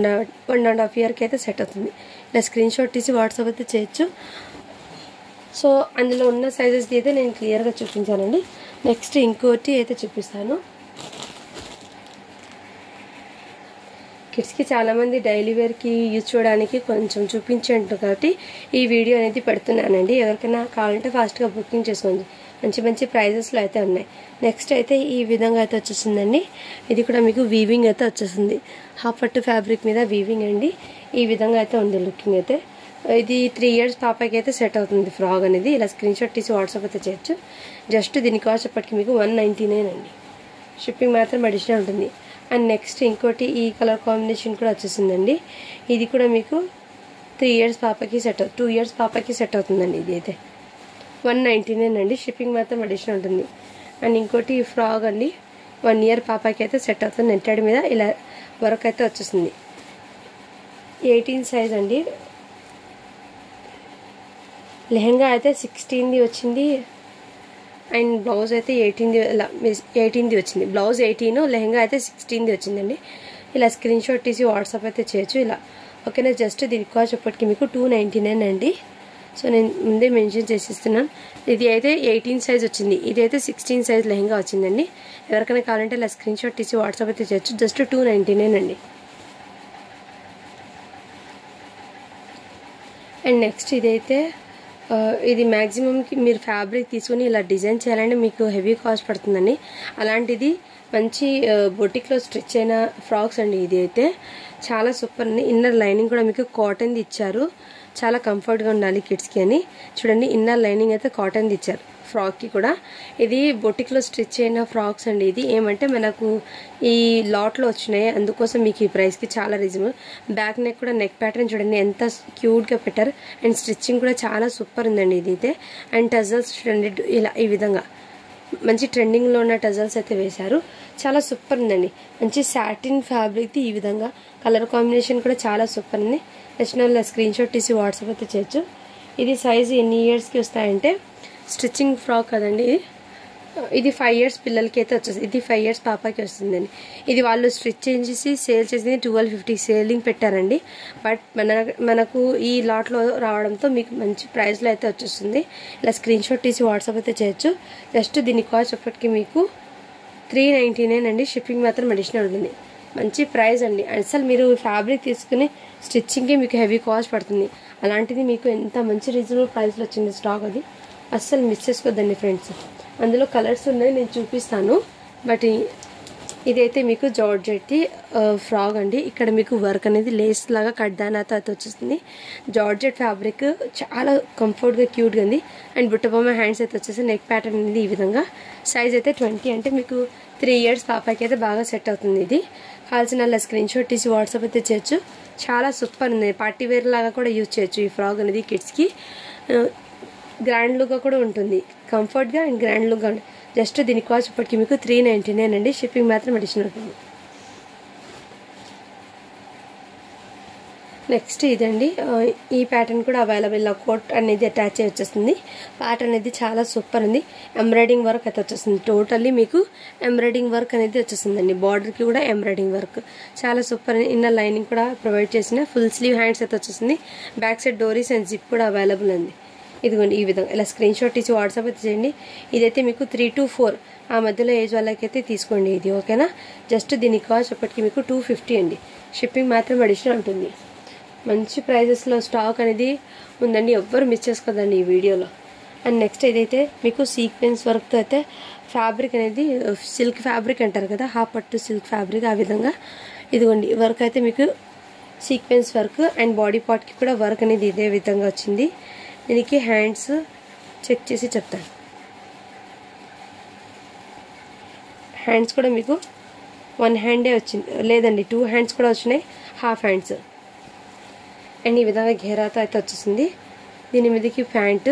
1.5 yearకి అయితే సెట్ అవుతుంది. ఇలా స్క్రీన్ షాట్ తీసి వాట్సాప్ అయితే చేయొచ్చు. సో అందులో ఉన్న సైజెస్ అయితే నేను క్లియర్గా చూపించానండి. నెక్స్ట్ ఇంకోటి అయితే చూపిస్తాను. కిడ్స్కి చాలామంది డైలీ వేర్కి యూజ్ చేయడానికి కొంచెం చూపించేంటు కాబట్టి ఈ వీడియో అనేది పెడుతున్నానండి. ఎవరికైనా కావాలంటే ఫాస్ట్గా బుకింగ్ చేసుకోండి. మంచి మంచి ప్రైజెస్లో అయితే ఉన్నాయి. నెక్స్ట్ అయితే ఈ విధంగా అయితే వచ్చేసిందండి. ఇది కూడా మీకు వీవింగ్ అయితే వచ్చేసింది. హాఫ్ పట్టు ఫ్యాబ్రిక్ మీద వీవింగ్ అండి. ఈ విధంగా అయితే ఉంది లుకింగ్ అయితే. ఇది 3 years పాపకి అయితే సెట్ అవుతుంది ఫ్రాక్ అనేది. ఇలా స్క్రీన్ షాట్ తీసి వాట్సాప్ అయితే చేయొచ్చు. జస్ట్ దీని కాస్ట్ ఎప్పటికి మీకు 199 అండి. షిప్పింగ్ మాత్రం అడిషనల్ ఉంటుంది. అండ్ నెక్స్ట్ ఇంకోటి ఈ కలర్ కాంబినేషన్ కూడా వచ్చేసిందండి. ఇది కూడా మీకు 3 years పాపకి 2 years పాపకి సెట్ అవుతుందండి. ఇది అయితే 199 అండి. షిప్పింగ్ మాత్రం అడిషనల్ ఉంటుంది. అండ్ ఇంకోటి ఈ ఫ్రాక్ అండి 1 year పాపకి అయితే సెట్ అవుతుంది. నెట్టెడ్ మీద ఇలా వర్క్ అయితే వచ్చేసింది. 18 సైజ్ అండి. లెహంగా అయితే 16ది వచ్చింది. అండ్ బ్లౌజ్ అయితే 18ది వచ్చింది. బ్లౌజ్ 18, లెహంగా అయితే 16ది వచ్చిందండి. ఇలా స్క్రీన్ షాట్ తీసి వాట్సాప్ అయితే చేయొచ్చు ఇలా. ఓకేనా. జస్ట్ దీని కాస్ట్ ఇప్పటికి మీకు 299 అండి. సో నేను ముందే మెన్షన్ చేసిస్తున్నాను. ఇది అయితే 18 సైజ్ వచ్చింది. ఇది అయితే 16 సైజ్ లెహంగా వచ్చిందండి. ఎవరికైనా కావాలంటే ఇలా స్క్రీన్ షాట్ తీసి వాట్సాప్ అయితే చేయొచ్చు. జస్ట్ 299 అండి. అండ్ నెక్స్ట్ ఇదైతే ఇది మ్యాక్సిమంకి మీరు ఫ్యాబ్రిక్ తీసుకుని ఇలా డిజైన్ చేయాలంటే మీకు హెవీ కాస్ట్ పడుతుందండి. అలాంటిది మంచి బొటిక్లో స్టిచ్ అయిన ఫ్రాక్స్ అండి. ఇది అయితే చాలా సూపర్ అండి. ఇన్నర్ లైనింగ్ కూడా మీకు కాటన్ది ఇచ్చారు. చాలా కంఫర్ట్గా ఉండాలి కిడ్స్కి అని. చూడండి ఇన్నర్ లైనింగ్ అయితే కాటన్ది ఇచ్చారు ఫ్రాక్కి కూడా. ఇది బొటిక్లో స్టిచ్ అయిన ఫ్రాక్స్ అండి. ఇది ఏమంటే మనకు ఈ లాట్లో వచ్చినాయి, అందుకోసం మీకు ఈ ప్రైస్కి చాలా రీజనబుల్. బ్యాక్ నెక్ కూడా నెక్ ప్యాటర్న్ చూడండి ఎంత క్యూట్గా పెట్టారు. అండ్ స్టిచ్చింగ్ కూడా చాలా సూపర్ ఉందండి ఇది అయితే. అండ్ టజల్స్ చూడండి ఇలా ఈ విధంగా మంచి ట్రెండింగ్లో ఉన్న టజల్స్ అయితే వేశారు. చాలా సూపర్ ఉందండి. మంచి సాటిన్ ఫ్యాబ్రిక్ది ఈ విధంగా కలర్ కాంబినేషన్ కూడా చాలా సూపర్ ఉంది. నచ్చిన స్క్రీన్ షాట్ తీసి వాట్సాప్ అయితే చేయొచ్చు. ఇది సైజు ఎన్ని ఇయర్స్కి వస్తాయంటే స్టిచ్చింగ్ ఫ్రాక్ కదండి. ఇది 5 years పిల్లలకి అయితే వచ్చేస్తుంది. ఇది 5 years పాపకి వస్తుందండి. ఇది వాళ్ళు స్టిచ్ చేసి సేల్ చేసింది 1250 సేలింగ్ పెట్టారండి. బట్ మనకు ఈ లాట్లో రావడంతో మీకు మంచి ప్రైస్లో అయితే వచ్చేస్తుంది. ఇలా స్క్రీన్ షాట్ తీసి వాట్సాప్ అయితే చేయొచ్చు. జస్ట్ దీని కాస్ట్ ఎప్పటికీ మీకు 399 అండి. షిప్పింగ్ మాత్రం అడిషనల్ ఉంటుంది. మంచి ప్రైస్ అండి. అసలు మీరు ఫ్యాబ్రిక్ తీసుకుని స్టిచ్చింగ్కి మీకు హెవీ కాస్ట్ పడుతుంది. అలాంటిది మీకు ఎంత మంచి రీజనబుల్ ప్రైస్లో వచ్చింది స్టాక్. అది అస్సలు మిస్ చేసుకోవద్దండి ఫ్రెండ్స్. అందులో కలర్స్ ఉన్నాయి నేను చూపిస్తాను. బట్ ఇదైతే మీకు జార్జెట్ది ఫ్రాక్ అండి. ఇక్కడ మీకు వర్క్ అనేది లేస్ లాగా కడ్దానాతో అయితే వచ్చేస్తుంది. జార్జెట్ ఫ్యాబ్రిక్ చాలా కంఫర్ట్గా క్యూట్గా ఉంది. అండ్ బుట్టబొమ్మ హ్యాండ్స్ అయితే వచ్చేసి నెక్ ప్యాటర్న్ అనేది ఈ విధంగా. సైజ్ అయితే 20 అంటే మీకు 3 years పాపకి అయితే బాగా సెట్ అవుతుంది. ఇది కావాల్సిన స్క్రీన్ షాట్ తీసి వాట్సాప్ అయితే చేయొచ్చు. చాలా సూపర్ ఉంది. పార్టీ వేర్ లాగా కూడా యూజ్ చేయొచ్చు ఈ ఫ్రాక్ అనేది. కిడ్స్కి గ్రాండ్ లుక్గా కూడా ఉంటుంది. కంఫర్ట్గా అండ్ గ్రాండ్ లుక్గా ఉంటుంది. జస్ట్ దీని కాస్ట్ ఇప్పటికి మీకు 399 అండి. షిప్పింగ్ మాత్రం అడిషనల్ ఉంటుంది. నెక్స్ట్ ఇదండి, ఈ ప్యాటర్న్ కూడా అవైలబుల్. ఇలా కోట్ అనేది అటాచ్ అయ్యి వచ్చేస్తుంది. ప్యాటర్న్ అనేది చాలా సూపర్ ఉంది. ఎంబ్రాయిడింగ్ వర్క్ అయితే వచ్చేస్తుంది. టోటల్లీ మీకు ఎంబ్రాయిడింగ్ వర్క్ అనేది వచ్చేస్తుందండి. బార్డర్కి కూడా ఎంబ్రాయిడింగ్ వర్క్ చాలా సూపర్. ఇన్నర్ లైనింగ్ కూడా ప్రొవైడ్ చేసిన ఫుల్ స్లీవ్ హ్యాండ్స్ అయితే వచ్చేస్తుంది. బ్యాక్ సైడ్ డోరీస్ అండ్ జిప్ కూడా అవైలబుల్ ఉంది. ఇదిగోండి ఈ విధంగా ఇలా స్క్రీన్ షాట్ ఇచ్చి వాట్సాప్ అయితే చేయండి. ఇదైతే మీకు 3 to 4 ఆ మధ్యలో ఏజ్ వాళ్ళకైతే తీసుకోండి ఇది, ఓకేనా. జస్ట్ దీని కాస్ట్ అప్పటికి మీకు 250 అండి. షిప్పింగ్ మాత్రం అడిషనల్ ఉంటుంది. మంచి ప్రైజెస్లో స్టాక్ అనేది ఉందండి, ఎవ్వరు మిస్ చేసుకోదండి ఈ వీడియోలో. అండ్ నెక్స్ట్ ఇదైతే మీకు సీక్వెన్స్ వర్క్తో అయితే ఫ్యాబ్రిక్ అనేది సిల్క్ ఫ్యాబ్రిక్ అంటారు కదా, హాఫ్ పట్టు సిల్క్ ఫ్యాబ్రిక్, ఆ విధంగా ఇదిగోండి వర్క్ అయితే మీకు సీక్వెన్స్ వర్క్. అండ్ బాడీ పార్ట్కి కూడా వర్క్ అనేది ఇదే విధంగా వచ్చింది. దీనికి హ్యాండ్స్ చెక్ చేసి చెప్తాను. హ్యాండ్స్ కూడా మీకు 1 హ్యాండే వచ్చింది, లేదండి 2 హ్యాండ్స్ కూడా వచ్చినాయి, హాఫ్ హ్యాండ్స్. అండ్ ఈ విధంగా ఘేరాతో అయితే వచ్చేసింది. దీని మీదకి ప్యాంటు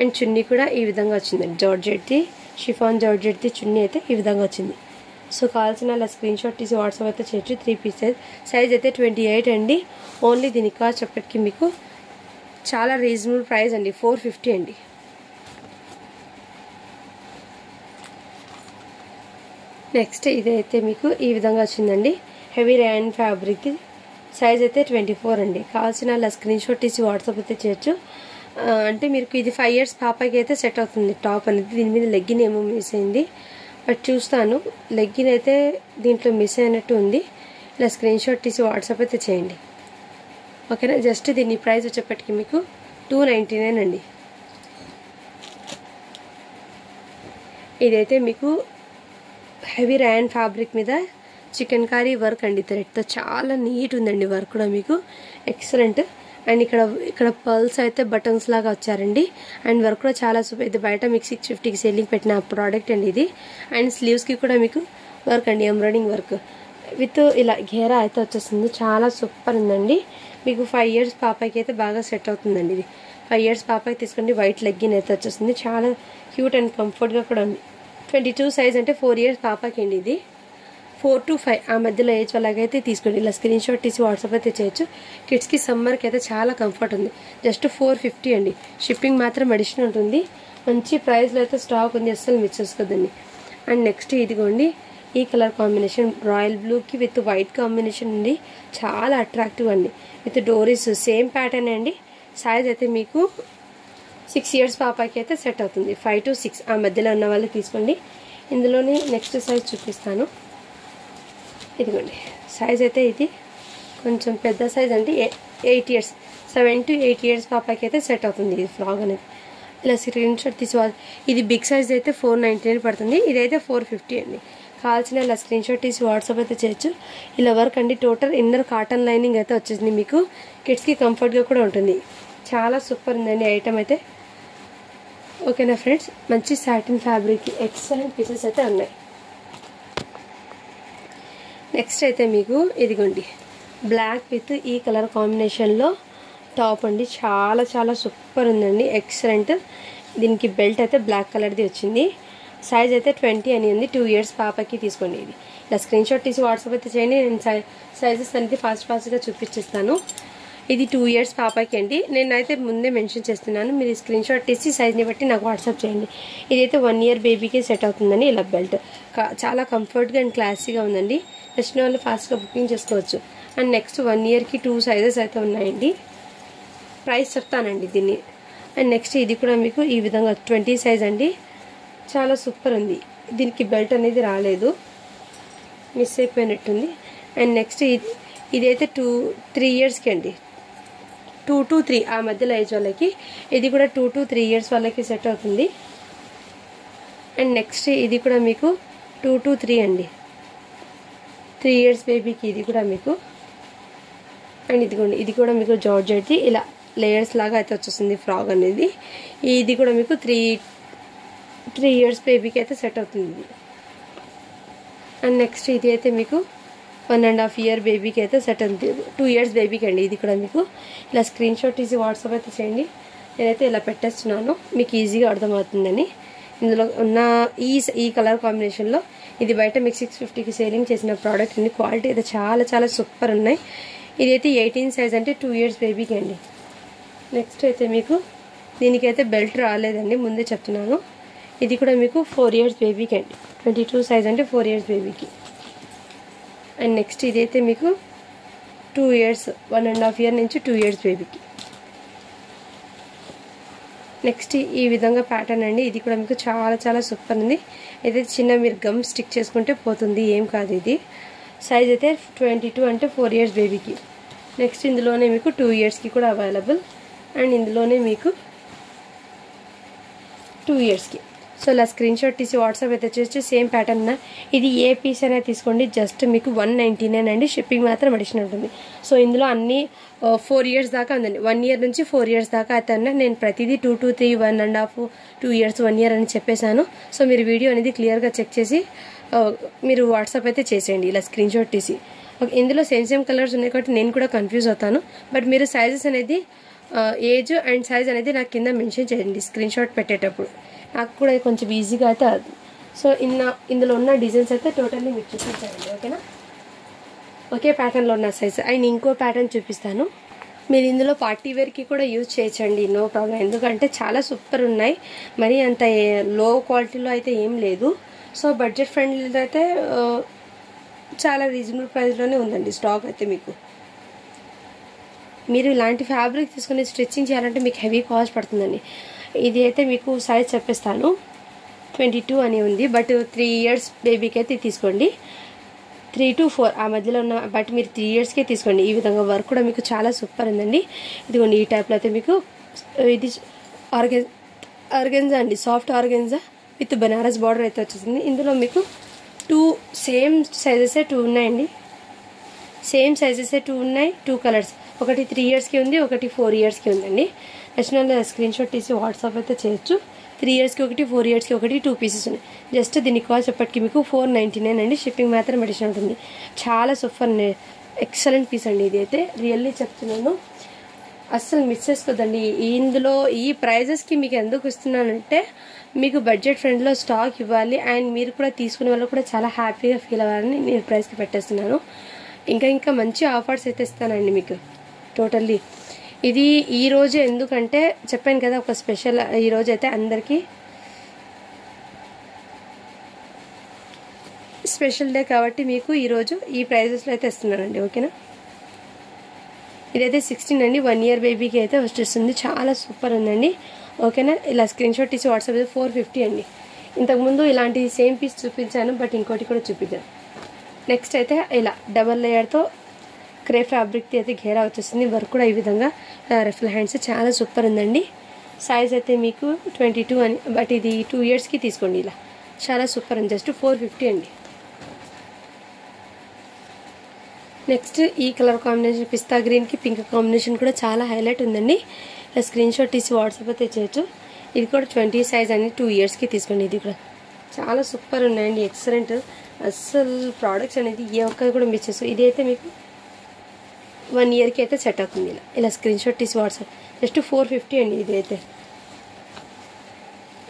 అండ్ చున్నీ కూడా ఈ విధంగా వచ్చిందండి. జార్జెట్ది, షిఫాన్ జార్జెట్ది చున్నీ అయితే ఈ విధంగా వచ్చింది. సో కావాల్సిన అలా స్క్రీన్ షాట్ తీసి వాట్సాప్ అయితే చేయొచ్చు. 3 పీసెస్, సైజ్ అయితే 28 అండి. ఓన్లీ దీని కాస్ట్ చెప్పటికి మీకు చాలా రీజనబుల్ ప్రైస్ అండి, 450 అండి. నెక్స్ట్ ఇదైతే మీకు ఈ విధంగా వచ్చిందండి. హెవీ ర్యాన్ ఫ్యాబ్రిక్, సైజ్ అయితే 24 అండి. కావాల్సిన అలా స్క్రీన్ షాట్ తీసి వాట్సాప్ అయితే చేయొచ్చు. అంటే మీకు ఇది 5 years పాపకి అయితే సెట్ అవుతుంది టాప్ అనేది. దీని మీద లెగ్గిన్ ఏమో మిస్ అయింది, బట్ చూస్తాను. లెగ్గిన్ అయితే దీంట్లో మిస్ అయినట్టు ఉంది. ఇలా స్క్రీన్ షాట్ తీసి వాట్సాప్ అయితే చేయండి, ఓకేనా. జస్ట్ దీని ప్రైస్ వచ్చేప్పటికి మీకు 299 అండి. ఇదైతే మీకు హెవీ ర్యాన్ ఫ్యాబ్రిక్ మీద చికెన్ కారీ వర్క్ అండి, థ్రెడ్తో చాలా నీట్ ఉందండి వర్క్ కూడా మీకు ఎక్సలెంట్. అండ్ ఇక్కడ పర్ల్స్ అయితే బటన్స్ లాగా వచ్చారండి. అండ్ వర్క్ కూడా చాలా సూపర్. ఇది బయట మీకు 650కి సేలింగ్ పెట్టిన ప్రోడక్ట్ అండి ఇది. అండ్ స్లీవ్స్కి కూడా మీకు వర్క్ అండి, ఎంబ్రాయిడింగ్ వర్క్ విత్ ఇలా ఘేరా అయితే వచ్చేస్తుంది. చాలా సూపర్ ఉందండి. మీకు 5 years పాపకి అయితే బాగా సెట్ అవుతుందండి ఇది. 5 years పాపకి తీసుకోండి. వైట్ లెగ్గిన్ అయితే వచ్చేస్తుంది. చాలా క్యూట్ అండ్ కంఫర్ట్గా కూడా ఉంది. 22 సైజ్ అంటే 4 years పాపకి అండి ఇది. 4 to 5 ఆ మధ్యలో ఏజ్ వాళ్ళకైతే తీసుకోండి. ఇలా స్క్రీన్ షాట్ తీసి వాట్సాప్ అయితే చేయొచ్చు. కిడ్స్కి సమ్మర్కి అయితే చాలా కంఫర్ట్ ఉంది. జస్ట్ 450 అండి. షిప్పింగ్ మాత్రం అడిషనల్ ఉంటుంది. మంచి ప్రైస్లో అయితే స్టాక్ ఉంది, అస్సలు మిస్ చేసుకోదండి. అండ్ నెక్స్ట్ ఇదిగోండి ఈ కలర్ కాంబినేషన్ రాయల్ బ్లూకి విత్ వైట్ కాంబినేషన్ ఉంది. చాలా అట్రాక్టివ్ అండి. విత్ డోరీస్ సేమ్ ప్యాటర్న్ అండి. సైజ్ అయితే మీకు 6 years పాపకి అయితే సెట్ అవుతుంది. 5 to 6 ఆ మధ్యలో ఉన్న వాళ్ళు తీసుకోండి. ఇందులోనే నెక్స్ట్ సైజ్ చూపిస్తాను. ఇదిగోండి సైజ్ అయితే ఇది కొంచెం పెద్ద సైజ్ అండి. 8 years 7 to 8 years పాపకి అయితే సెట్ అవుతుంది ఇది ఫ్రాక్ అనేది. ఇలా స్క్రీన్ షాట్ తీసుకోవాలి. ఇది బిగ్ సైజ్ అయితే 499 పడుతుంది. ఇదైతే 450 అండి. కావాల్సిన ఇలా స్క్రీన్ షాట్ తీసి వాట్సాప్ అయితే చేయొచ్చు. ఇలా వర్క్ అండి. టోటల్ ఇన్నర్ కాటన్ లైనింగ్ అయితే వచ్చేసింది. మీకు కిడ్స్కి కంఫర్ట్గా కూడా ఉంటుంది. చాలా సూపర్ ఉందండి ఐటమ్ అయితే, ఓకేనా ఫ్రెండ్స్. మంచి సాటిన్ ఫ్యాబ్రిక్ ఎక్సలెంట్ పీసెస్ అయితే ఉన్నాయి. నెక్స్ట్ అయితే మీకు ఇదిగోండి బ్లాక్ విత్ ఈ కలర్ కాంబినేషన్లో టాప్ అండి. చాలా చాలా సూపర్ ఉందండి, ఎక్సలెంట్. దీనికి బెల్ట్ అయితే బ్లాక్ కలర్ది వచ్చింది. సైజ్ అయితే 20 అని ఉంది. 2 years పాపకి తీసుకోండి. ఇది ఇలా స్క్రీన్ షాట్ తీసి వాట్సాప్ అయితే చేయండి. నేను సైజెస్ అనేది ఫాస్ట్గా చూపించేస్తాను. ఇది 2 years పాపకి అండి. నేనైతే ముందే మెన్షన్ చేస్తున్నాను. మీరు స్క్రీన్ షాట్ తీసి సైజ్ని బట్టి నాకు వాట్సాప్ చేయండి. ఇదైతే 1 year బేబీకి సెట్ అవుతుందండి. ఇలా బెల్ట్ చాలా కంఫర్ట్గా అండ్ క్లాసీగా ఉందండి. నెక్స్ట్ వాళ్ళు ఫాస్ట్గా బుకింగ్ చేసుకోవచ్చు. అండ్ నెక్స్ట్ 1 yearకి 2 sizes అయితే ఉన్నాయండి. ప్రైస్ చెప్తానండి దీన్ని. అండ్ నెక్స్ట్ ఇది కూడా మీకు ఈ విధంగా 20 size అండి. చాలా సూపర్ ఉంది. దీనికి బెల్ట్ అనేది రాలేదు, మిస్ అయిపోయినట్టుంది. అండ్ నెక్స్ట్ ఇదైతే 3 yearsకి అండి. 2 to 3 ఆ మధ్యలో ఏజ్ వాళ్ళకి. ఇది కూడా 2 to 3 years వాళ్ళకి సెట్ అవుతుంది. అండ్ నెక్స్ట్ ఇది కూడా మీకు 2 to 3 అండి. 3 years బేబీకి ఇది కూడా మీకు. అండ్ ఇదిగోండి ఇది కూడా మీకు జార్జెట్ది ఇలా లేయర్స్ లాగా అయితే వచ్చేస్తుంది ఫ్రాక్ అనేది. ఇది కూడా మీకు 3 years బేబీకి అయితే సెట్ అవుతుంది. అండ్ నెక్స్ట్ ఇది అయితే మీకు 1.5 year బేబీకి అయితే సెట్ అవుతుంది. 2 years బేబీకి అండి. ఇది కూడా మీకు ఇలా స్క్రీన్ షాట్ తీసి వాట్సాప్ అయితే చేయండి. నేనైతే ఇలా పెట్టేస్తున్నాను, మీకు ఈజీగా అర్థమవుతుందని. ఇందులో ఉన్న ఈ కలర్ కాంబినేషన్లో ఇది బయట మీకు 650కి సేలింగ్ చేసిన ప్రోడక్ట్ అండి. క్వాలిటీ అయితే చాలా చాలా సూపర్ ఉన్నాయి. ఇదైతే 18 సైజ్ అంటే 2 ఇయర్స్ బేబీకి అండి. నెక్స్ట్ అయితే మీకు దీనికైతే బెల్ట్ రాలేదండి, ముందే చెప్తున్నాను. ఇది కూడా మీకు 4 ఇయర్స్ బేబీకి అండి. 22 సైజ్ అంటే 4 ఇయర్స్ బేబీకి. అండ్ నెక్స్ట్ ఇదైతే మీకు 2 ఇయర్స్ 1.5 ఇయర్ నుంచి 2 ఇయర్స్ బేబీకి. నెక్స్ట్ ఈ విధంగా ప్యాటర్న్ అండి. ఇది కూడా మీకు చాలా చాలా సూపర్ ఉంది. అయితే చిన్న మీరు గమ్ స్టిక్ చేసుకుంటే పోతుంది, ఏం కాదు. ఇది సైజ్ అయితే 22 అంటే 4 ఇయర్స్ బేబీకి. నెక్స్ట్ ఇందులోనే మీకు 2 ఇయర్స్కి కూడా అవైలబుల్. అండ్ ఇందులోనే మీకు 2 ఇయర్స్కి. సో ఇలా స్క్రీన్ షాట్ తీసి వాట్సాప్ అయితే చేసి సేమ్ ప్యాటర్న్. ఇది ఏ పీస్ అయినా తీసుకోండి, జస్ట్ మీకు 199 అండి. షిప్పింగ్ మాత్రం అడిషనల్ ఉంటుంది. సో ఇందులో అన్ని 4 ఇయర్స్ దాకా ఉందండి. 1 ఇయర్ నుంచి 4 ఇయర్స్ దాకా అయితే నేను ప్రతిదీ 2 to 3, 1.5, 2 ఇయర్స్, 1 ఇయర్ అని చెప్పేశాను. సో మీరు వీడియో అనేది క్లియర్గా చెక్ చేసి మీరు వాట్సాప్ అయితే చేసేయండి ఇలా స్క్రీన్ షాట్ తీసి. ఇందులో సేమ్ కలర్స్ ఉన్నాయి కాబట్టి నేను కూడా కన్ఫ్యూజ్ అవుతాను. బట్ మీరు సైజెస్ అనేది ఏజ్ అండ్ సైజ్ అనేది నాకు కింద మెన్షన్ చేయండి స్క్రీన్ షాట్ పెట్టేటప్పుడు, నాకు కూడా కొంచెం ఈజీగా అయితే అది. సో ఇందులో ఉన్న డిజైన్స్ అయితే టోటల్లీ మీకు చూపించానండి, ఓకేనా. ఒకే ప్యాటర్న్లో ఉన్న సైజ్. అండ్ ఇంకో ప్యాటర్న్ చూపిస్తాను. మీరు ఇందులో పార్టీ వేర్కి కూడా యూజ్ చేయొచ్చండి, నో ప్రాబ్లం. ఎందుకంటే చాలా సూపర్ ఉన్నాయి, మరి అంత లో క్వాలిటీలో అయితే ఏం లేదు. సో బడ్జెట్ ఫ్రెండ్లీలో అయితే చాలా రీజనబుల్ ప్రైస్లోనే ఉందండి స్టాక్ అయితే. మీకు మీరు ఇలాంటి ఫ్యాబ్రిక్ తీసుకుని స్టిచ్చింగ్ చేయాలంటే మీకు హెవీ కాస్ట్ పడుతుందండి. ఇది అయితే మీకు సైజ్ చెప్పేస్తాను, 22 అని ఉంది. బట్ 3 ఇయర్స్ బేబీకి అయితే తీసుకోండి, 3 to 4 ఆ మధ్యలో ఉన్న. బట్ మీరు 3 ఇయర్స్కే తీసుకోండి. ఈ విధంగా వర్క్ కూడా మీకు చాలా సూపర్ ఉందండి. ఇదిగోండి ఈ టైప్లో అయితే మీకు ఇది ఆర్గెన్జా అండి, soft organza with Banaras border అయితే వచ్చేసింది. ఇందులో మీకు 2 సేమ్ సైజెసే 2 ఉన్నాయండి. సేమ్ సైజెసే 2 ఉన్నాయి, 2 కలర్స్. ఒకటి 3 ఇయర్స్కి ఉంది, ఒకటి 4 ఇయర్స్కి ఉందండి. నచ్చినలో స్క్రీన్ షాట్ తీసి వాట్సాప్ అయితే చేయొచ్చు. 3 ఇయర్స్కి ఒకటి, 4 ఇయర్స్కి ఒకటి, 2 పీసెస్ ఉన్నాయి. జస్ట్ దీని కాస్ట్ ఎప్పటికీ మీకు 499 అండి. షిప్పింగ్ మాత్రం అడిషనల్ ఉంటుంది. చాలా సూపర్ ఎక్సలెంట్ పీస్ అండి. ఇది అయితే రియల్లీ చెప్తున్నాను, అస్సలు మిస్ చేసుకోదండి. ఇందులో ఈ ప్రైజెస్కి మీకు ఎందుకు ఇస్తున్నానంటే మీకు బడ్జెట్ ఫ్రెండ్లో స్టాక్ ఇవ్వాలి అండ్ మీరు కూడా తీసుకునే వాళ్ళు కూడా చాలా హ్యాపీగా ఫీల్ అవ్వాలని నేను ప్రైస్కి పెట్టేస్తున్నాను. ఇంకా మంచి ఆఫర్స్ అయితే ఇస్తానండి మీకు టోటల్లీ. ఇది ఈరోజు ఎందుకంటే చెప్పాను కదా ఒక స్పెషల్, ఈరోజు అయితే అందరికీ స్పెషల్ డే కాబట్టి మీకు ఈరోజు ఈ ప్రైజెస్లో అయితే ఇస్తున్నానండి, ఓకేనా. ఇదైతే 16 అండి, 1 ఇయర్ బేబీకి అయితే వచ్చేస్తుంది. చాలా సూపర్ ఉందండి, ఓకేనా. ఇలా స్క్రీన్ షాట్ తీసి వాట్సాప్ అయితే 450 అండి. ఇంతకుముందు ఇలాంటి సేమ్ పీస్ చూపించాను, బట్ ఇంకోటి కూడా చూపించాను. నెక్స్ట్ అయితే ఇలా డబల్ లేయర్తో క్రే ఫ్యాబ్రిక్ది అయితే ఘేరా వచ్చేసింది. వర్క్ కూడా ఈ విధంగా రఫల్ హ్యాండ్స్ చాలా సూపర్ ఉందండి. సైజ్ అయితే మీకు 22 అని, బట్ ఇది 2 ఇయర్స్కి తీసుకోండి. ఇలా చాలా సూపర్ ఉంది, జస్ట్ 450 అండి. నెక్స్ట్ ఈ కలర్ కాంబినేషన్ పిస్తా గ్రీన్కి పింక్ కాంబినేషన్ కూడా చాలా హైలైట్ ఉందండి. ఇలా స్క్రీన్ షాట్ తీసి వాట్సాప్ అయితే చేయొచ్చు. ఇది కూడా 20 సైజ్ అని 2 ఇయర్స్కి తీసుకోండి. ఇది కూడా చాలా సూపర్ ఉన్నాయండి, ఎక్సలెంట్. అస్సలు ప్రోడక్ట్స్ అనేది ఏ ఒక్కరు కూడా మిస్ చేసుకో. ఇది అయితే మీకు 1 ఇయర్కి అయితే సెట్ అవుతుంది. ఇలా స్క్రీన్ షాట్ తీసి వాట్సాప్ జస్ట్ 450 అండి. ఇది అయితే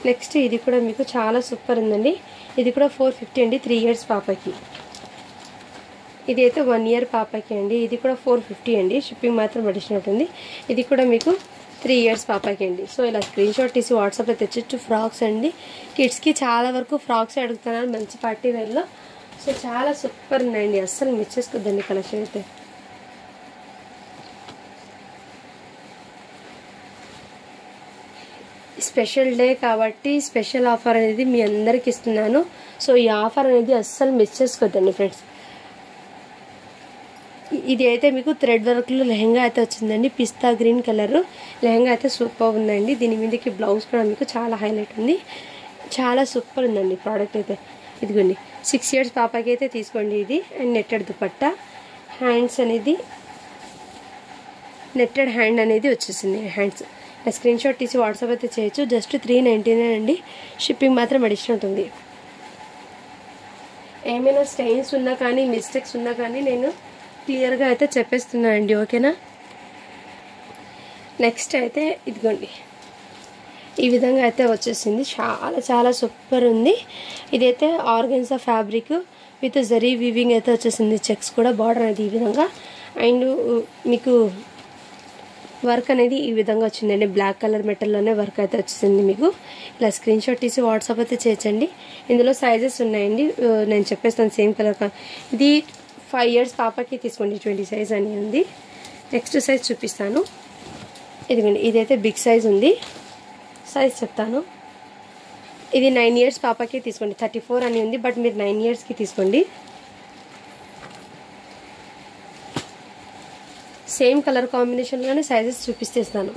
నెక్స్ట్ ఇది కూడా మీకు చాలా సూపర్ ఉందండి. ఇది కూడా 450 అండి, 3 ఇయర్స్ పాపకి. ఇది అయితే 1 ఇయర్ పాపకి అండి. ఇది కూడా 450 అండి. షిప్పింగ్ మాత్రం అడిషనల్ ఉంటుంది. ఇది కూడా మీకు 3 ఇయర్స్ పాపకి అండి. సో ఇలా స్క్రీన్ షాట్ తీసి వాట్సాప్లో తెచ్చొచ్చు. ఫ్రాక్స్ అండి, కిడ్స్కి చాలా వరకు ఫ్రాక్స్ అడుగుతున్నారు మంచి పార్టీ వేర్లో. సో చాలా సూపర్ ఉన్నాయండి, అస్సలు మిస్ చేసుకోద్దండి కలెక్షన్ అయితే. స్పెషల్ డే కాబట్టి స్పెషల్ ఆఫర్ అనేది మీ అందరికి ఇస్తున్నాను. సో ఈ ఆఫర్ అనేది అస్సలు మిస్ చేసుకోద్దండి ఫ్రెండ్స్. ఇది అయితే మీకు థ్రెడ్ వర్క్లో లెహంగా అయితే వచ్చిందండి, పిస్తా గ్రీన్ కలర్ లెహంగా అయితే సూపర్ ఉందండి. దీని మీదకి బ్లౌజ్ కూడా మీకు చాలా హైలైట్ ఉంది, చాలా సూపర్ ఉందండి ప్రోడక్ట్ అయితే. ఇదిగోండి 6 ఇయర్స్ పాపకి అయితే తీసుకోండి ఇది. అండ్ నెట్టెడ్ దుపట్టా, హ్యాండ్స్ అనేది నెట్టెడ్ హ్యాండ్ అనేది వచ్చేసింది. హ్యాండ్స్ స్క్రీన్ షాట్ తీసి వాట్సాప్ అయితే చేయొచ్చు. జస్ట్ 399 అండి. షిప్పింగ్ మాత్రం అడిషనల్ ఉంటుంది. ఏమైనా స్టైన్స్ ఉన్నా కానీ మిస్టేక్స్ ఉన్నా కానీ నేను క్లియర్గా అయితే చెప్పేస్తున్నా అండి, ఓకేనా. నెక్స్ట్ అయితే ఇదిగోండి ఈ విధంగా అయితే వచ్చేసింది, చాలా చాలా సూపర్ ఉంది. ఇదైతే organza fabric with zari weaving అయితే వచ్చేసింది. చెక్స్ కూడా బార్డర్ అనేది ఈ విధంగా. అండ్ మీకు వర్క్ అనేది ఈ విధంగా వచ్చిందండి. బ్లాక్ కలర్ మెటల్లోనే వర్క్ అయితే వచ్చింది. మీకు ఇలా స్క్రీన్ షాట్ తీసి వాట్సాప్ అయితే చేయొచ్చండి. ఇందులో సైజెస్ ఉన్నాయండి, నేను చెప్పేస్తాను. సేమ్ కలర్ ఇది 5 years పాపకి తీసుకోండి. 20 size అని ఉంది. నెక్స్ట్ సైజ్ చూపిస్తాను. ఇదిగోండి, ఇదైతే బిగ్ సైజ్ ఉంది. సైజ్ చెప్తాను. ఇది 9 years పాపకి తీసుకోండి. 34 అని ఉంది, బట్ మీరు 9 yearsకి తీసుకోండి. సేమ్ కలర్ కాంబినేషన్లోనే సైజెస్ చూపిస్తేస్తాను.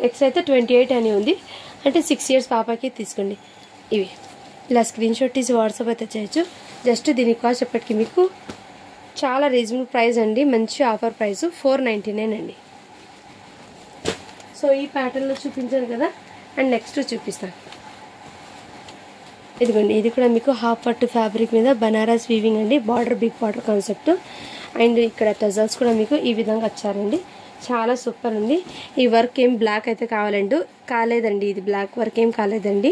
నెక్స్ట్ అయితే 28 అని ఉంది, అంటే 6 years పాపకి తీసుకోండి. ఇవి ఇలా స్క్రీన్ షాట్ తీసి వాట్సాప్ అయితే చేయొచ్చు. జస్ట్ దీని కాస్ట్ చెప్పటికి మీకు చాలా రీజనబుల్ ప్రైస్ అండి. మంచి ఆఫర్ ప్రైస్ 499 అండి. సో ఈ ప్యాటర్న్లో చూపించాను కదా. అండ్ నెక్స్ట్ చూపిస్తాను. ఇదిగోండి, ఇది కూడా మీకు హాఫ్ పట్టు ఫ్యాబ్రిక్ మీద బనారస్ వీవింగ్ అండి. Border big border concept. And ఇక్కడ టజల్స్ కూడా మీకు ఈ విధంగా వచ్చారండి. చాలా సూపర్ ఉంది. ఈ వర్క్ ఏం బ్లాక్ అయితే కాలేదండి. ఇది బ్లాక్ వర్క్ ఏం కాలేదండి.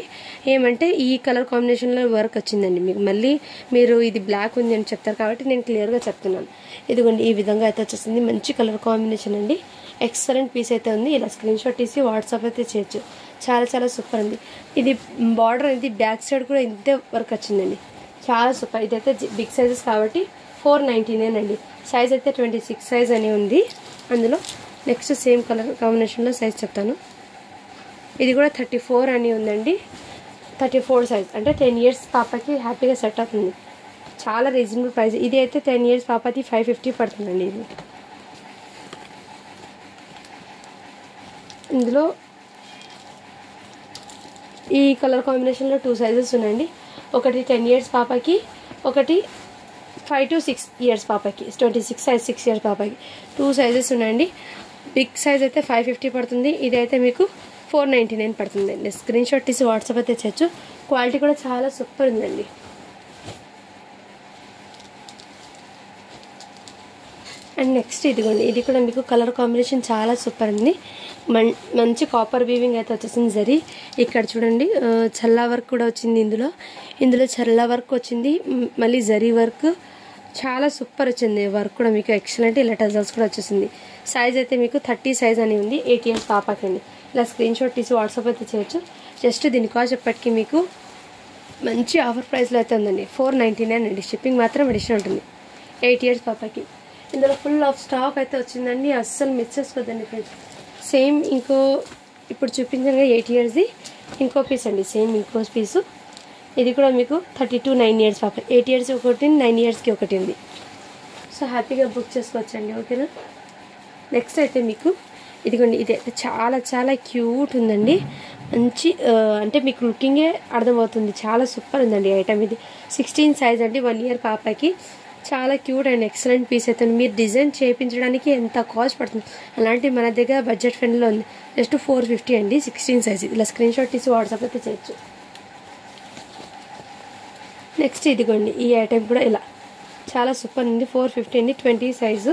ఏమంటే ఈ కలర్ కాంబినేషన్లో వర్క్ వచ్చిందండి. మీకు మళ్ళీ మీరు ఇది బ్లాక్ ఉంది అని చెప్తారు కాబట్టి నేను క్లియర్గా చెప్తున్నాను. ఇదిగోండి, ఈ విధంగా అయితే వచ్చేసింది. మంచి కలర్ కాంబినేషన్ అండి. ఎక్సలెంట్ పీస్ అయితే ఉంది. ఇలా స్క్రీన్ షాట్ తీసి వాట్సాప్ అయితే చేయొచ్చు. చాలా చాలా సూపర్ ఉంది. ఇది బార్డర్ అనేది బ్యాక్ సైడ్ కూడా ఇంతే వర్క్ వచ్చిందండి. చాలా సూపర్. ఇదైతే బిగ్ సైజెస్ కాబట్టి 499 అండి. సైజ్ అయితే 26 size అని ఉంది అందులో. నెక్స్ట్ సేమ్ కలర్ కాంబినేషన్లో సైజ్ చెప్తాను. ఇది కూడా 34 అని ఉందండి. 34 size అంటే 10 years పాపకి హ్యాపీగా సెట్ అవుతుంది. చాలా రీజనబుల్ ప్రైస్. ఇది అయితే 10 years పాపకి 550 పడుతుందండి. ఇది ఇందులో ఈ కలర్ కాంబినేషన్లో 2 sizes ఉన్నాయండి. ఒకటి 10 years పాపకి, ఒకటి 5 to 6 years పాపకి. 26 size 6 years పాపకి 2 sizes ఉన్నాయండి. బిగ్ సైజ్ అయితే 550 పడుతుంది. ఇదైతే మీకు 499 పడుతుందండి. స్క్రీన్ షాట్ తీసి వాట్సాప్ అయితే చేయొచ్చు. క్వాలిటీ కూడా చాలా సూపర్ ఉందండి. అండ్ నెక్స్ట్ ఇదిగోండి, ఇది కూడా మీకు కలర్ కాంబినేషన్ చాలా సూపర్ ఉంది. మంచి కాపర్ వీవింగ్ అయితే వచ్చేసింది. జరీ ఇక్కడ చూడండి, చల్లా వర్క్ కూడా వచ్చింది. ఇందులో చల్లా వర్క్ వచ్చింది, మళ్ళీ జరీ వర్క్ చాలా సూపర్ వచ్చింది. వర్క్ కూడా మీకు ఎక్సలెంట్. ఇలా టజల్స్ కూడా వచ్చేసింది. సైజ్ అయితే మీకు 30 size అని ఉంది. 8 years పాపకి అండి. ఇలా స్క్రీన్ షాట్ తీసి వాట్సాప్ అయితే చేయొచ్చు. జస్ట్ దీని కాస్ట్ చెప్పటికి మీకు మంచి ఆఫర్ ప్రైస్లో అయితే ఉందండి. 499 అండి. షిప్పింగ్ మాత్రం అడిషన్ ఉంటుంది. 8 years పాపకి. ఇందులో ఫుల్ ఆఫ్ స్టాక్ అయితే వచ్చిందండి. అస్సలు మిస్ చేసుకోవద్దండి ఫ్రెండ్స్. సేమ్ ఇప్పుడు చూపించాను 8 yearsది ఇంకో పీస్ అండి. సేమ్ ఇంకో పీసు. ఇది కూడా మీకు 32 9 years పాప. 8 years ఒకటి, 9 yearsకి ఒకటి ఉంది. సో హ్యాపీగా బుక్ చేసుకోవచ్చండి. ఓకేనా. నెక్స్ట్ అయితే మీకు ఇదిగోండి, ఇది అయితే చాలా చాలా క్యూట్ ఉందండి. మంచి అంటే మీకు లుకింగే అర్థమవుతుంది. చాలా సూపర్ ఉందండి ఐటమ్. ఇది 16 size అండి. 1 year పాపకి. చాలా క్యూట్ అండ్ ఎక్సలెంట్ పీస్ అయితే మీరు డిజైన్ చేయించడానికి ఎంత కాస్ట్ పడుతుంది. అలాంటి మన దగ్గర బడ్జెట్ ఫ్రెండ్లో ఉంది. జస్ట్ 450 అండి. 16 size. ఇలా స్క్రీన్ షాట్ తీసి వాట్సాప్ అయితే చేయొచ్చు. నెక్స్ట్ ఇదిగోండి, ఈ ఐటమ్ కూడా ఇలా చాలా సూపర్ ఉంది. 450 అండి. 20 size.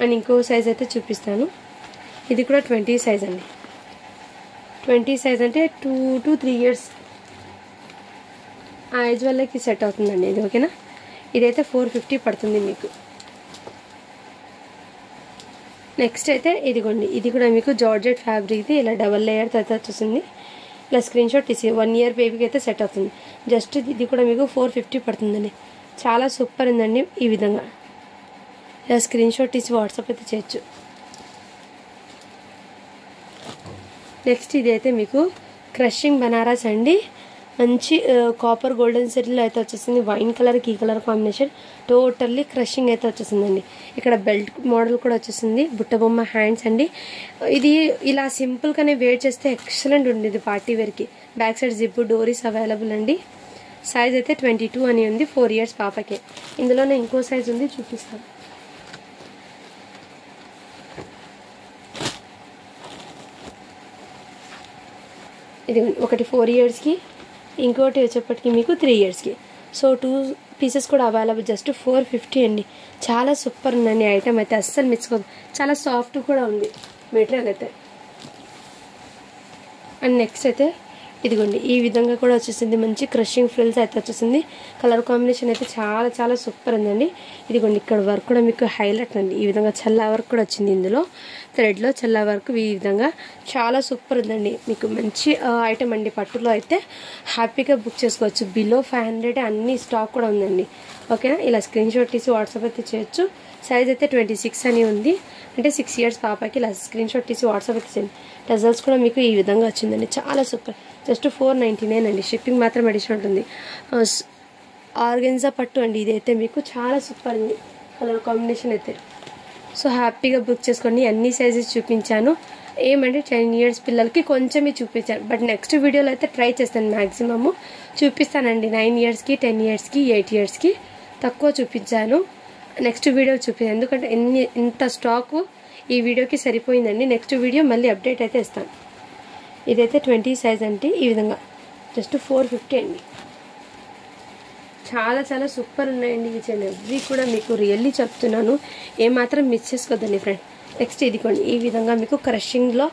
అండ్ ఇంకో సైజ్ అయితే చూపిస్తాను. ఇది కూడా 20 size అండి. 20 size అంటే 2 to 3 years ఆ ఏజ్ వాళ్ళకి సెట్ అవుతుందండి ఇది. ఓకేనా. ఇదైతే 450 పడుతుంది మీకు. నెక్స్ట్ అయితే ఇదిగోండి, ఇది కూడా మీకు జార్జెట్ ఫ్యాబ్రిక్ది. ఇలా డబల్ లేయర్ అయితే వచ్చేసింది. ఇలా స్క్రీన్ షాట్ తీసి 1 year బేబీకి అయితే సెట్ అవుతుంది. జస్ట్ ఇది కూడా మీకు 450 పడుతుందండి. చాలా సూపర్ ఉందండి. ఈ విధంగా ఇలా స్క్రీన్ షాట్ తీసి వాట్సాప్ అయితే చేయొచ్చు. నెక్స్ట్ ఇది అయితే మీకు క్రషింగ్ బనారస్ అండి. మంచి కాపర్ గోల్డెన్ సెట్లో అయితే వచ్చేసింది. వైన్ కలర్కి ఈ కలర్ కాంబినేషన్ టోటల్లీ క్రషింగ్ అయితే వచ్చేసిందండి. ఇక్కడ బెల్ట్ మోడల్ కూడా వచ్చేసింది. బుట్టబొమ్మ హ్యాండ్స్ అండి. ఇది ఇలా సింపుల్గానే వేర్ చేస్తే ఎక్సలెంట్ ఉండేది పార్టీ వేర్కి. బ్యాక్ సైడ్ జిప్ డోరీస్ అవైలబుల్ అండి. సైజ్ అయితే 22 అని ఉంది. 4 years పాపకే. ఇందులోనే ఇంకో సైజ్ ఉంది, చూపిస్తాను. ఇది ఒకటి 4 yearsకి, ఇంకోటి వచ్చేప్పటికి మీకు 3 yearsకి. సో 2 pieces కూడా అవైలబుల్. జస్ట్ 450 అండి. చాలా సూపర్ ఉందండి ఐటమ్ అయితే. అస్సలు మిచ్చుకోదు. చాలా సాఫ్ట్ కూడా ఉంది మెటీరియల్ అయితే. అండ్ నెక్స్ట్ అయితే ఇదిగోండి ఈ విధంగా కూడా వచ్చేసింది, మంచి క్రషింగ్ ఫ్రిల్స్ అయితే వచ్చేసింది. కలర్ కాంబినేషన్ అయితే చాలా చాలా సూపర్ ఉందండి. ఇదిగోండి ఇక్కడ వర్క్ కూడా మీకు హైలైట్ అండి. ఈ విధంగా చల్లా వర్క్ కూడా వచ్చింది, ఇందులో థ్రెడ్లో చల్లా వర్క్ ఈ విధంగా చాలా సూపర్ ఉందండి. మీకు మంచి ఐటమ్ అండి. పట్టులో అయితే హ్యాపీగా బుక్ చేసుకోవచ్చు. బిలో 500 అన్ని స్టాక్ కూడా ఉందండి. ఓకేనా, ఇలా స్క్రీన్ షాట్ తీసి వాట్సాప్ అయితే చేయొచ్చు. సైజ్ అయితే 26 అని ఉంది, అంటే 6 years పాపకి. ఇలా స్క్రీన్ షాట్ తీసి వాట్సాప్ అయితే చేయండి. టజల్స్ కూడా మీకు ఈ విధంగా వచ్చిందండి, చాలా సూపర్. జస్ట్ 499 అండి. షిప్పింగ్ మాత్రం అడిషన్ ఉంటుంది. ఆర్గెన్జా పట్టు అండి, ఇదైతే మీకు చాలా సూపర్ ఉంది కలర్ కాంబినేషన్ అయితే. సో హ్యాపీగా బుక్ చేసుకోండి. అన్ని సైజెస్ చూపించాను. ఏమంటే 10 years పిల్లలకి కొంచెమే చూపించాను, బట్ నెక్స్ట్ వీడియోలో అయితే ట్రై చేస్తాను, మ్యాక్సిమమ్ చూపిస్తానండి. 9 yearsకి 10 yearsకి 8 yearsకి తక్కువ చూపించాను. నెక్స్ట్ వీడియో చూపించాను, ఎందుకంటే ఇంత స్టాకు ఈ వీడియోకి సరిపోయిందండి. నెక్స్ట్ వీడియో మళ్ళీ అప్డేట్ అయితే ఇస్తాను. ఇదైతే 20 సైజ్ అంటే ఈ విధంగా జస్ట్ 450 అండి. చాలా చాలా సూపర్ ఉన్నాయండి. ఇవి కూడా మీకు రియల్లీ చెప్తున్నాను, ఏమాత్రం మిస్ చేసుకోవద్దండి ఫ్రెండ్. నెక్స్ట్ ఇదిగోండి ఈ విధంగా మీకు క్రషింగ్లో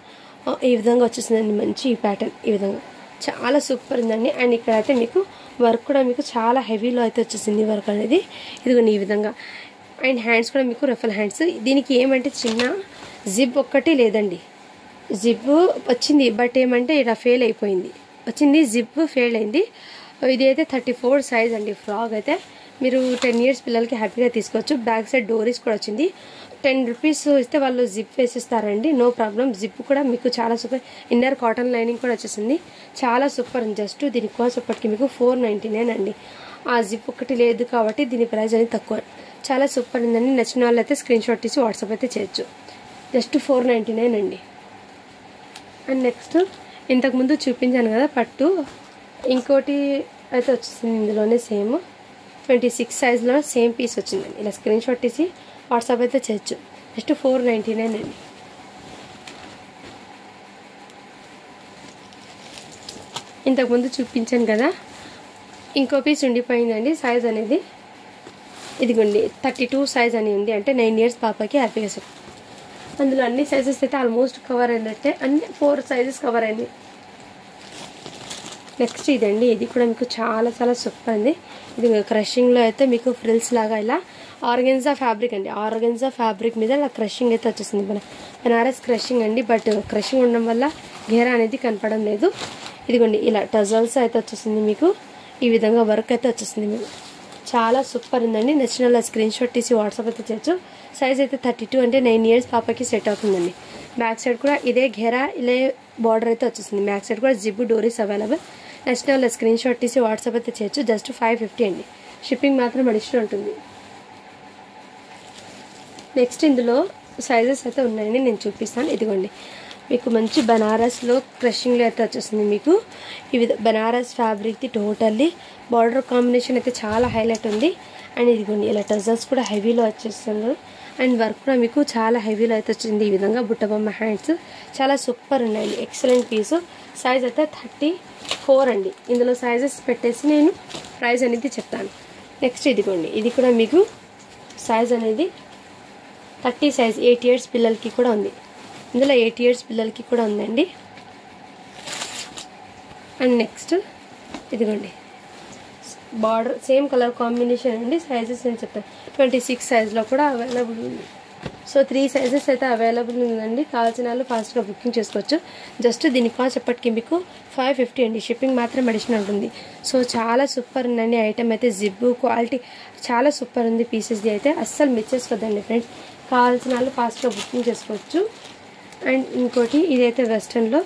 ఈ విధంగా వచ్చేసిందండి. మంచి ఈ ప్యాటర్న్ ఈ విధంగా చాలా సూపర్ ఉందండి. అండ్ ఇక్కడైతే మీకు వర్క్ కూడా మీకు చాలా హెవీలో అయితే వచ్చేసింది వర్క్ అనేది. ఇదిగోండి ఈ విధంగా. అండ్ హ్యాండ్స్ కూడా మీకు రఫల్ హ్యాండ్స్. దీనికి ఏమంటే చిన్న జిప్ ఒక్కటి లేదండి. జిప్ వచ్చింది, బట్ ఏమంటే ఇలా ఫెయిల్ అయిపోయింది. వచ్చింది జిప్ ఫెయిల్ అయింది. ఇది అయితే 34 సైజ్ అండి. ఫ్రాక్ అయితే మీరు 10 years పిల్లలకి హ్యాపీగా తీసుకోవచ్చు. బ్యాక్ సైడ్ డోరీస్ కూడా వచ్చింది. 10 rupees ఇస్తే వాళ్ళు జిప్ వేసిస్తారండి, నో ప్రాబ్లం. జిప్ కూడా మీకు చాలా సూపర్. ఇన్నర్ కాటన్ లైనింగ్ కూడా వచ్చేసింది, చాలా సూపర్. జస్ట్ దీని కాస్ట్ ఇప్పటికి మీకు 499 అండి. ఆ జిప్ ఒకటి లేదు కాబట్టి దీని ప్రైస్ అనేది తక్కువ. చాలా సూపర్ ఉందండి. నచ్చిన వాళ్ళు అయితే స్క్రీన్ షాట్ తీసి వాట్సాప్ అయితే చేయొచ్చు. జస్ట్ 499 అండి. అండ్ నెక్స్ట్ ఇంతకుముందు చూపించాను కదా పట్టు, ఇంకోటి అయితే వచ్చేసింది ఇందులోనే సేమ్ 26 సైజ్లో సేమ్ పీస్ వచ్చిందండి. ఇలా స్క్రీన్ షాట్ తీసి వాట్సాప్ అయితే చేయొచ్చు. జస్ట్ 499 అండి. ఇంతకుముందు చూపించాను కదా, ఇంకో పీస్ ఉండిపోయిందండి. సైజ్ అనేది ఇదిగోండి 32 సైజ్ అని ఉంది, అంటే 9 years పాపకి హ్యాపీగా సెట్. అందులో అన్ని సైజెస్ అయితే ఆల్మోస్ట్ కవర్ అయినట్టే, అన్ని 4 సైజెస్ కవర్ అయింది. నెక్స్ట్ ఇదండి, ఇది కూడా మీకు చాలా చాలా సూపర్ అండి. ఇది క్రషింగ్లో అయితే మీకు ఫ్రిల్స్ లాగా ఇలా ఆర్గెన్జా ఫ్యాబ్రిక్ అండి. ఆర్గెన్జా ఫ్యాబ్రిక్ మీద ఇలా క్రషింగ్ అయితే వచ్చేసింది. బనారస్ క్రషింగ్ అండి, బట్ క్రషింగ్ ఉండడం వల్ల ఘేరా అనేది కనపడడం లేదు. ఇదిగోండి ఇలా టజల్స్ అయితే వచ్చేసింది మీకు, ఈ విధంగా వర్క్ అయితే వచ్చేసింది మీకు. చాలా సూపర్ ఉందండి. నచ్చిన వాళ్ళ స్క్రీన్ షాట్ తీసి వాట్సాప్ అయితే చేయొచ్చు. సైజ్ అయితే 32, అంటే 9 years పాపకి సెట్ అవుతుందండి. బ్యాక్ సైడ్ కూడా ఇదే ఘెరా ఇలా బార్డర్ అయితే వచ్చేసింది. బ్యాక్ సైడ్ కూడా జిబ్ డోరీస్ అవైలబుల్. నచ్చిన వాళ్ళ స్క్రీన్ షాట్ తీసి వాట్సాప్ అయితే చేయొచ్చు. జస్ట్ 550 అండి. షిప్పింగ్ మాత్రం అడిషనల్ ఉంటుంది. నెక్స్ట్ ఇందులో సైజెస్ అయితే ఉన్నాయండి, నేను చూపిస్తాను. ఇదిగోండి మీకు మంచి బనారస్లో క్రషింగ్లో అయితే వచ్చేసింది మీకు. ఇవి బనారస్ ఫ్యాబ్రిక్ది టోటల్లీ బార్డర్ కాంబినేషన్ అయితే చాలా హైలైట్ ఉంది. అండ్ ఇదిగోండి ఇలా టజల్స్ కూడా హెవీలో వచ్చేస్తున్నారు. అండ్ వర్క్ కూడా మీకు చాలా హెవీలో అయితే వచ్చింది. ఈ విధంగా బుట్టబొమ్మ హ్యాండ్స్ చాలా సూపర్ ఉన్నాయండి. ఎక్సలెంట్ పీసు. సైజ్ అయితే 34 అండి. ఇందులో సైజెస్ పెట్టేసి నేను ప్రైస్ అనేది చెప్తాను. నెక్స్ట్ ఇదిగోండి, ఇది కూడా మీకు సైజ్ అనేది 30 సైజ్. 8 years పిల్లలకి కూడా ఉంది. ఇందులో 8 years పిల్లలకి కూడా ఉందండి. అండ్ నెక్స్ట్ ఇదిగోండి బార్డర్ సేమ్ కలర్ కాంబినేషన్ అండి. సైజెస్ నేను చెప్తాను. 26 సైజ్లో కూడా అవైలబుల్ ఉంది. సో 3 సైజెస్ అయితే అవైలబుల్ ఉందండి. కావాల్సిన వాళ్ళు ఫాస్ట్గా బుకింగ్ చేసుకోవచ్చు. జస్ట్ దీని కాస్ట్ ఎప్పటికీ మీకు 550 అండి. షిప్పింగ్ మాత్రం అడిషనల్ ఉంటుంది. సో చాలా సూపర్ ఉందండి. ఐటమ్ అయితే జిబ్బు క్వాలిటీ చాలా సూపర్ ఉంది. పీసెస్ది అయితే అస్సలు మిస్ చేసుకోవద్దండి ఫ్రెండ్స్. కావాల్సిన వాళ్ళు ఫాస్ట్గా బుకింగ్ చేసుకోవచ్చు. అండ్ ఇంకోటి ఇదైతే వెస్ట్రన్లో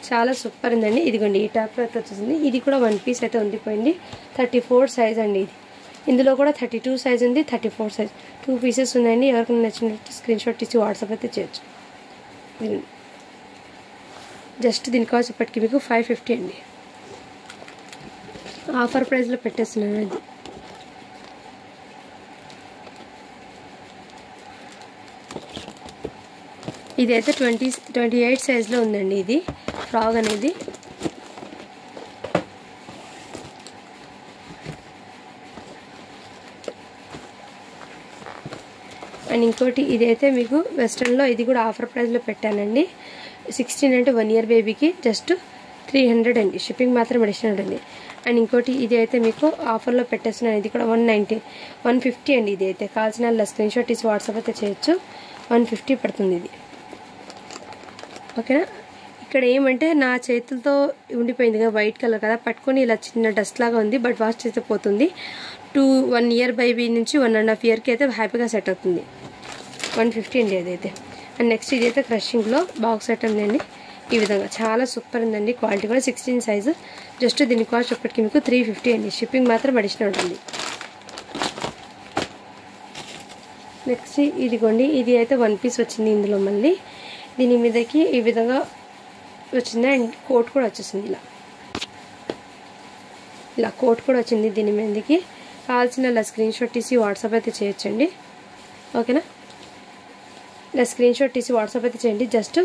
చాలా సూపర్ ఉందండి. ఇదిగోండి ఈ టాప్ అయితే వచ్చేసింది. ఇది కూడా 1 piece అయితే ఉండిపోయింది. 34 సైజ్ అండి. ఇది ఇందులో కూడా 32 సైజ్ ఉంది, 34 సైజ్ 2 pieces ఉన్నాయండి. ఎవరికైనా నచ్చినట్టు స్క్రీన్ షాట్ ఇచ్చి వాట్సాప్ అయితే చేయొచ్చు. జస్ట్ దీని కాస్ట్ ఇప్పటికి మీకు 550 అండి. ఆఫర్ ప్రైస్లో పెట్టేస్తున్నాను. అది ఇదైతే 28 సైజ్లో ఉందండి. ఇది ఫ్రాక్ అనేది అండ్ ఇంకోటి ఇదైతే మీకు వెస్ట్రన్లో ఇది కూడా ఆఫర్ ప్రైస్లో పెట్టానండి. 16 అంటే 1 year బేబీకి జస్ట్ 300 అండి. షిప్పింగ్ మాత్రం అడిషనల్ ఉంటుంది. అండ్ ఇంకోటి ఇది అయితే మీకు ఆఫర్లో పెట్టేస్తున్నాను. ఇది కూడా 150 అండి. ఇది అయితే కావాల్సిన స్క్రీన్ షాట్ తీసి వాట్సాప్ అయితే చేయొచ్చు. 150 పడుతుంది ఇది. ఓకేనా. ఇక్కడ ఏమంటే నా చేతులతో ఉండిపోయింది కదా, వైట్ కలర్ కదా, పట్టుకొని ఇలా చిన్న డస్ట్ లాగా ఉంది. బట్ వాష్ చేస్తే పోతుంది. 1 ఇయర్ బేబీ నుంచి 1.5 ఇయర్కి అయితే హ్యాపీగా సెట్ అవుతుంది. 150 అండి అదైతే. అండ్ నెక్స్ట్ ఇది అయితే క్రషింగ్లో బాక్స్ ఐటమ్ అండి. ఈ విధంగా చాలా సూపర్ ఉందండి. క్వాలిటీ కూడా 16 సైజు. జస్ట్ దీని కాస్ట్ ఒకటికి మీకు 350 అండి. షిప్పింగ్ మాత్రం అడిషనల్ ఉంటుంది. నెక్స్ట్ ఇదిగోండి, ఇది అయితే 1 పీస్ వచ్చింది. ఇందులో మళ్ళీ దీని మీదకి ఈ విధంగా వచ్చింది. అండ్ కోట్ కూడా వచ్చేసింది. ఇలా కోట్ కూడా వచ్చింది. దీని మీదకి కావాల్సిన స్క్రీన్ షాట్ తీసి వాట్సాప్ అయితే చేయొచ్చండి. ఓకేనా. ఇలా స్క్రీన్ షాట్ తీసి వాట్సాప్ అయితే చేయండి. జస్ట్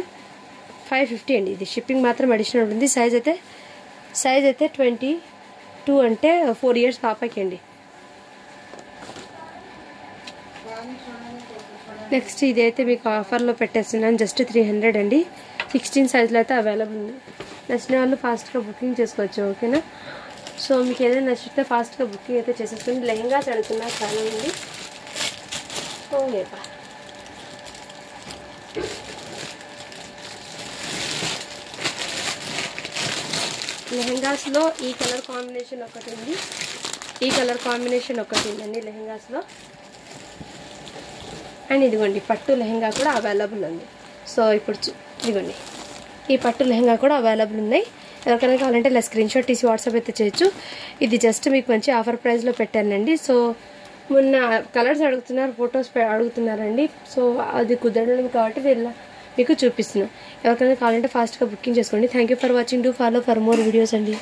550 అండి. ఇది షిప్పింగ్ మాత్రం అడిషనల్ ఉంటుంది. సైజ్ అయితే 22 అంటే 4 ఇయర్స్ పాపకి అండి. నెక్స్ట్ ఇది అయితే మీకు ఆఫర్లో పెట్టేస్తున్నాను. జస్ట్ 300 అండి. 16 సైజులో అయితే అవైలబుల్ ఉంది. నచ్చిన వాళ్ళు ఫాస్ట్గా బుకింగ్ చేసుకోవచ్చు. ఓకేనా. సో మీకు ఏదైనా నచ్చితే ఫాస్ట్గా బుకింగ్ అయితే చేసేస్తుంది. లెహంగాస్ అడుగుతున్నారు చాలా మంది. ఓకేపా. లెహంగాస్లో ఈ కలర్ కాంబినేషన్ ఒకటి ఉంది. ఈ కలర్ కాంబినేషన్ ఒకటి ఉందండి లెహంగాస్లో. అండ్ ఇదిగోండి పట్టు లెహంగా కూడా అవైలబుల్ ఉంది. సో ఇప్పుడు ఇదిగోండి ఈ పట్టు లెహంగా కూడా అవైలబుల్ ఉన్నాయి. ఎవరికైనా కావాలంటే ఇలా స్క్రీన్ షాట్ తీసి వాట్సాప్ అయితే చేయొచ్చు. ఇది జస్ట్ మీకు మంచి ఆఫర్ ప్రైస్లో పెట్టానండి. సో మొన్న కలర్స్ అడుగుతున్నారు, ఫొటోస్ అడుగుతున్నారండి. సో అది కుదరలేదు కాబట్టి మీకు చూపిస్తున్నాను. ఎవరికైనా కావాలంటే ఫాస్ట్గా బుకింగ్ చేసుకోండి. Thank you for watching. Do follow for more videos అండి.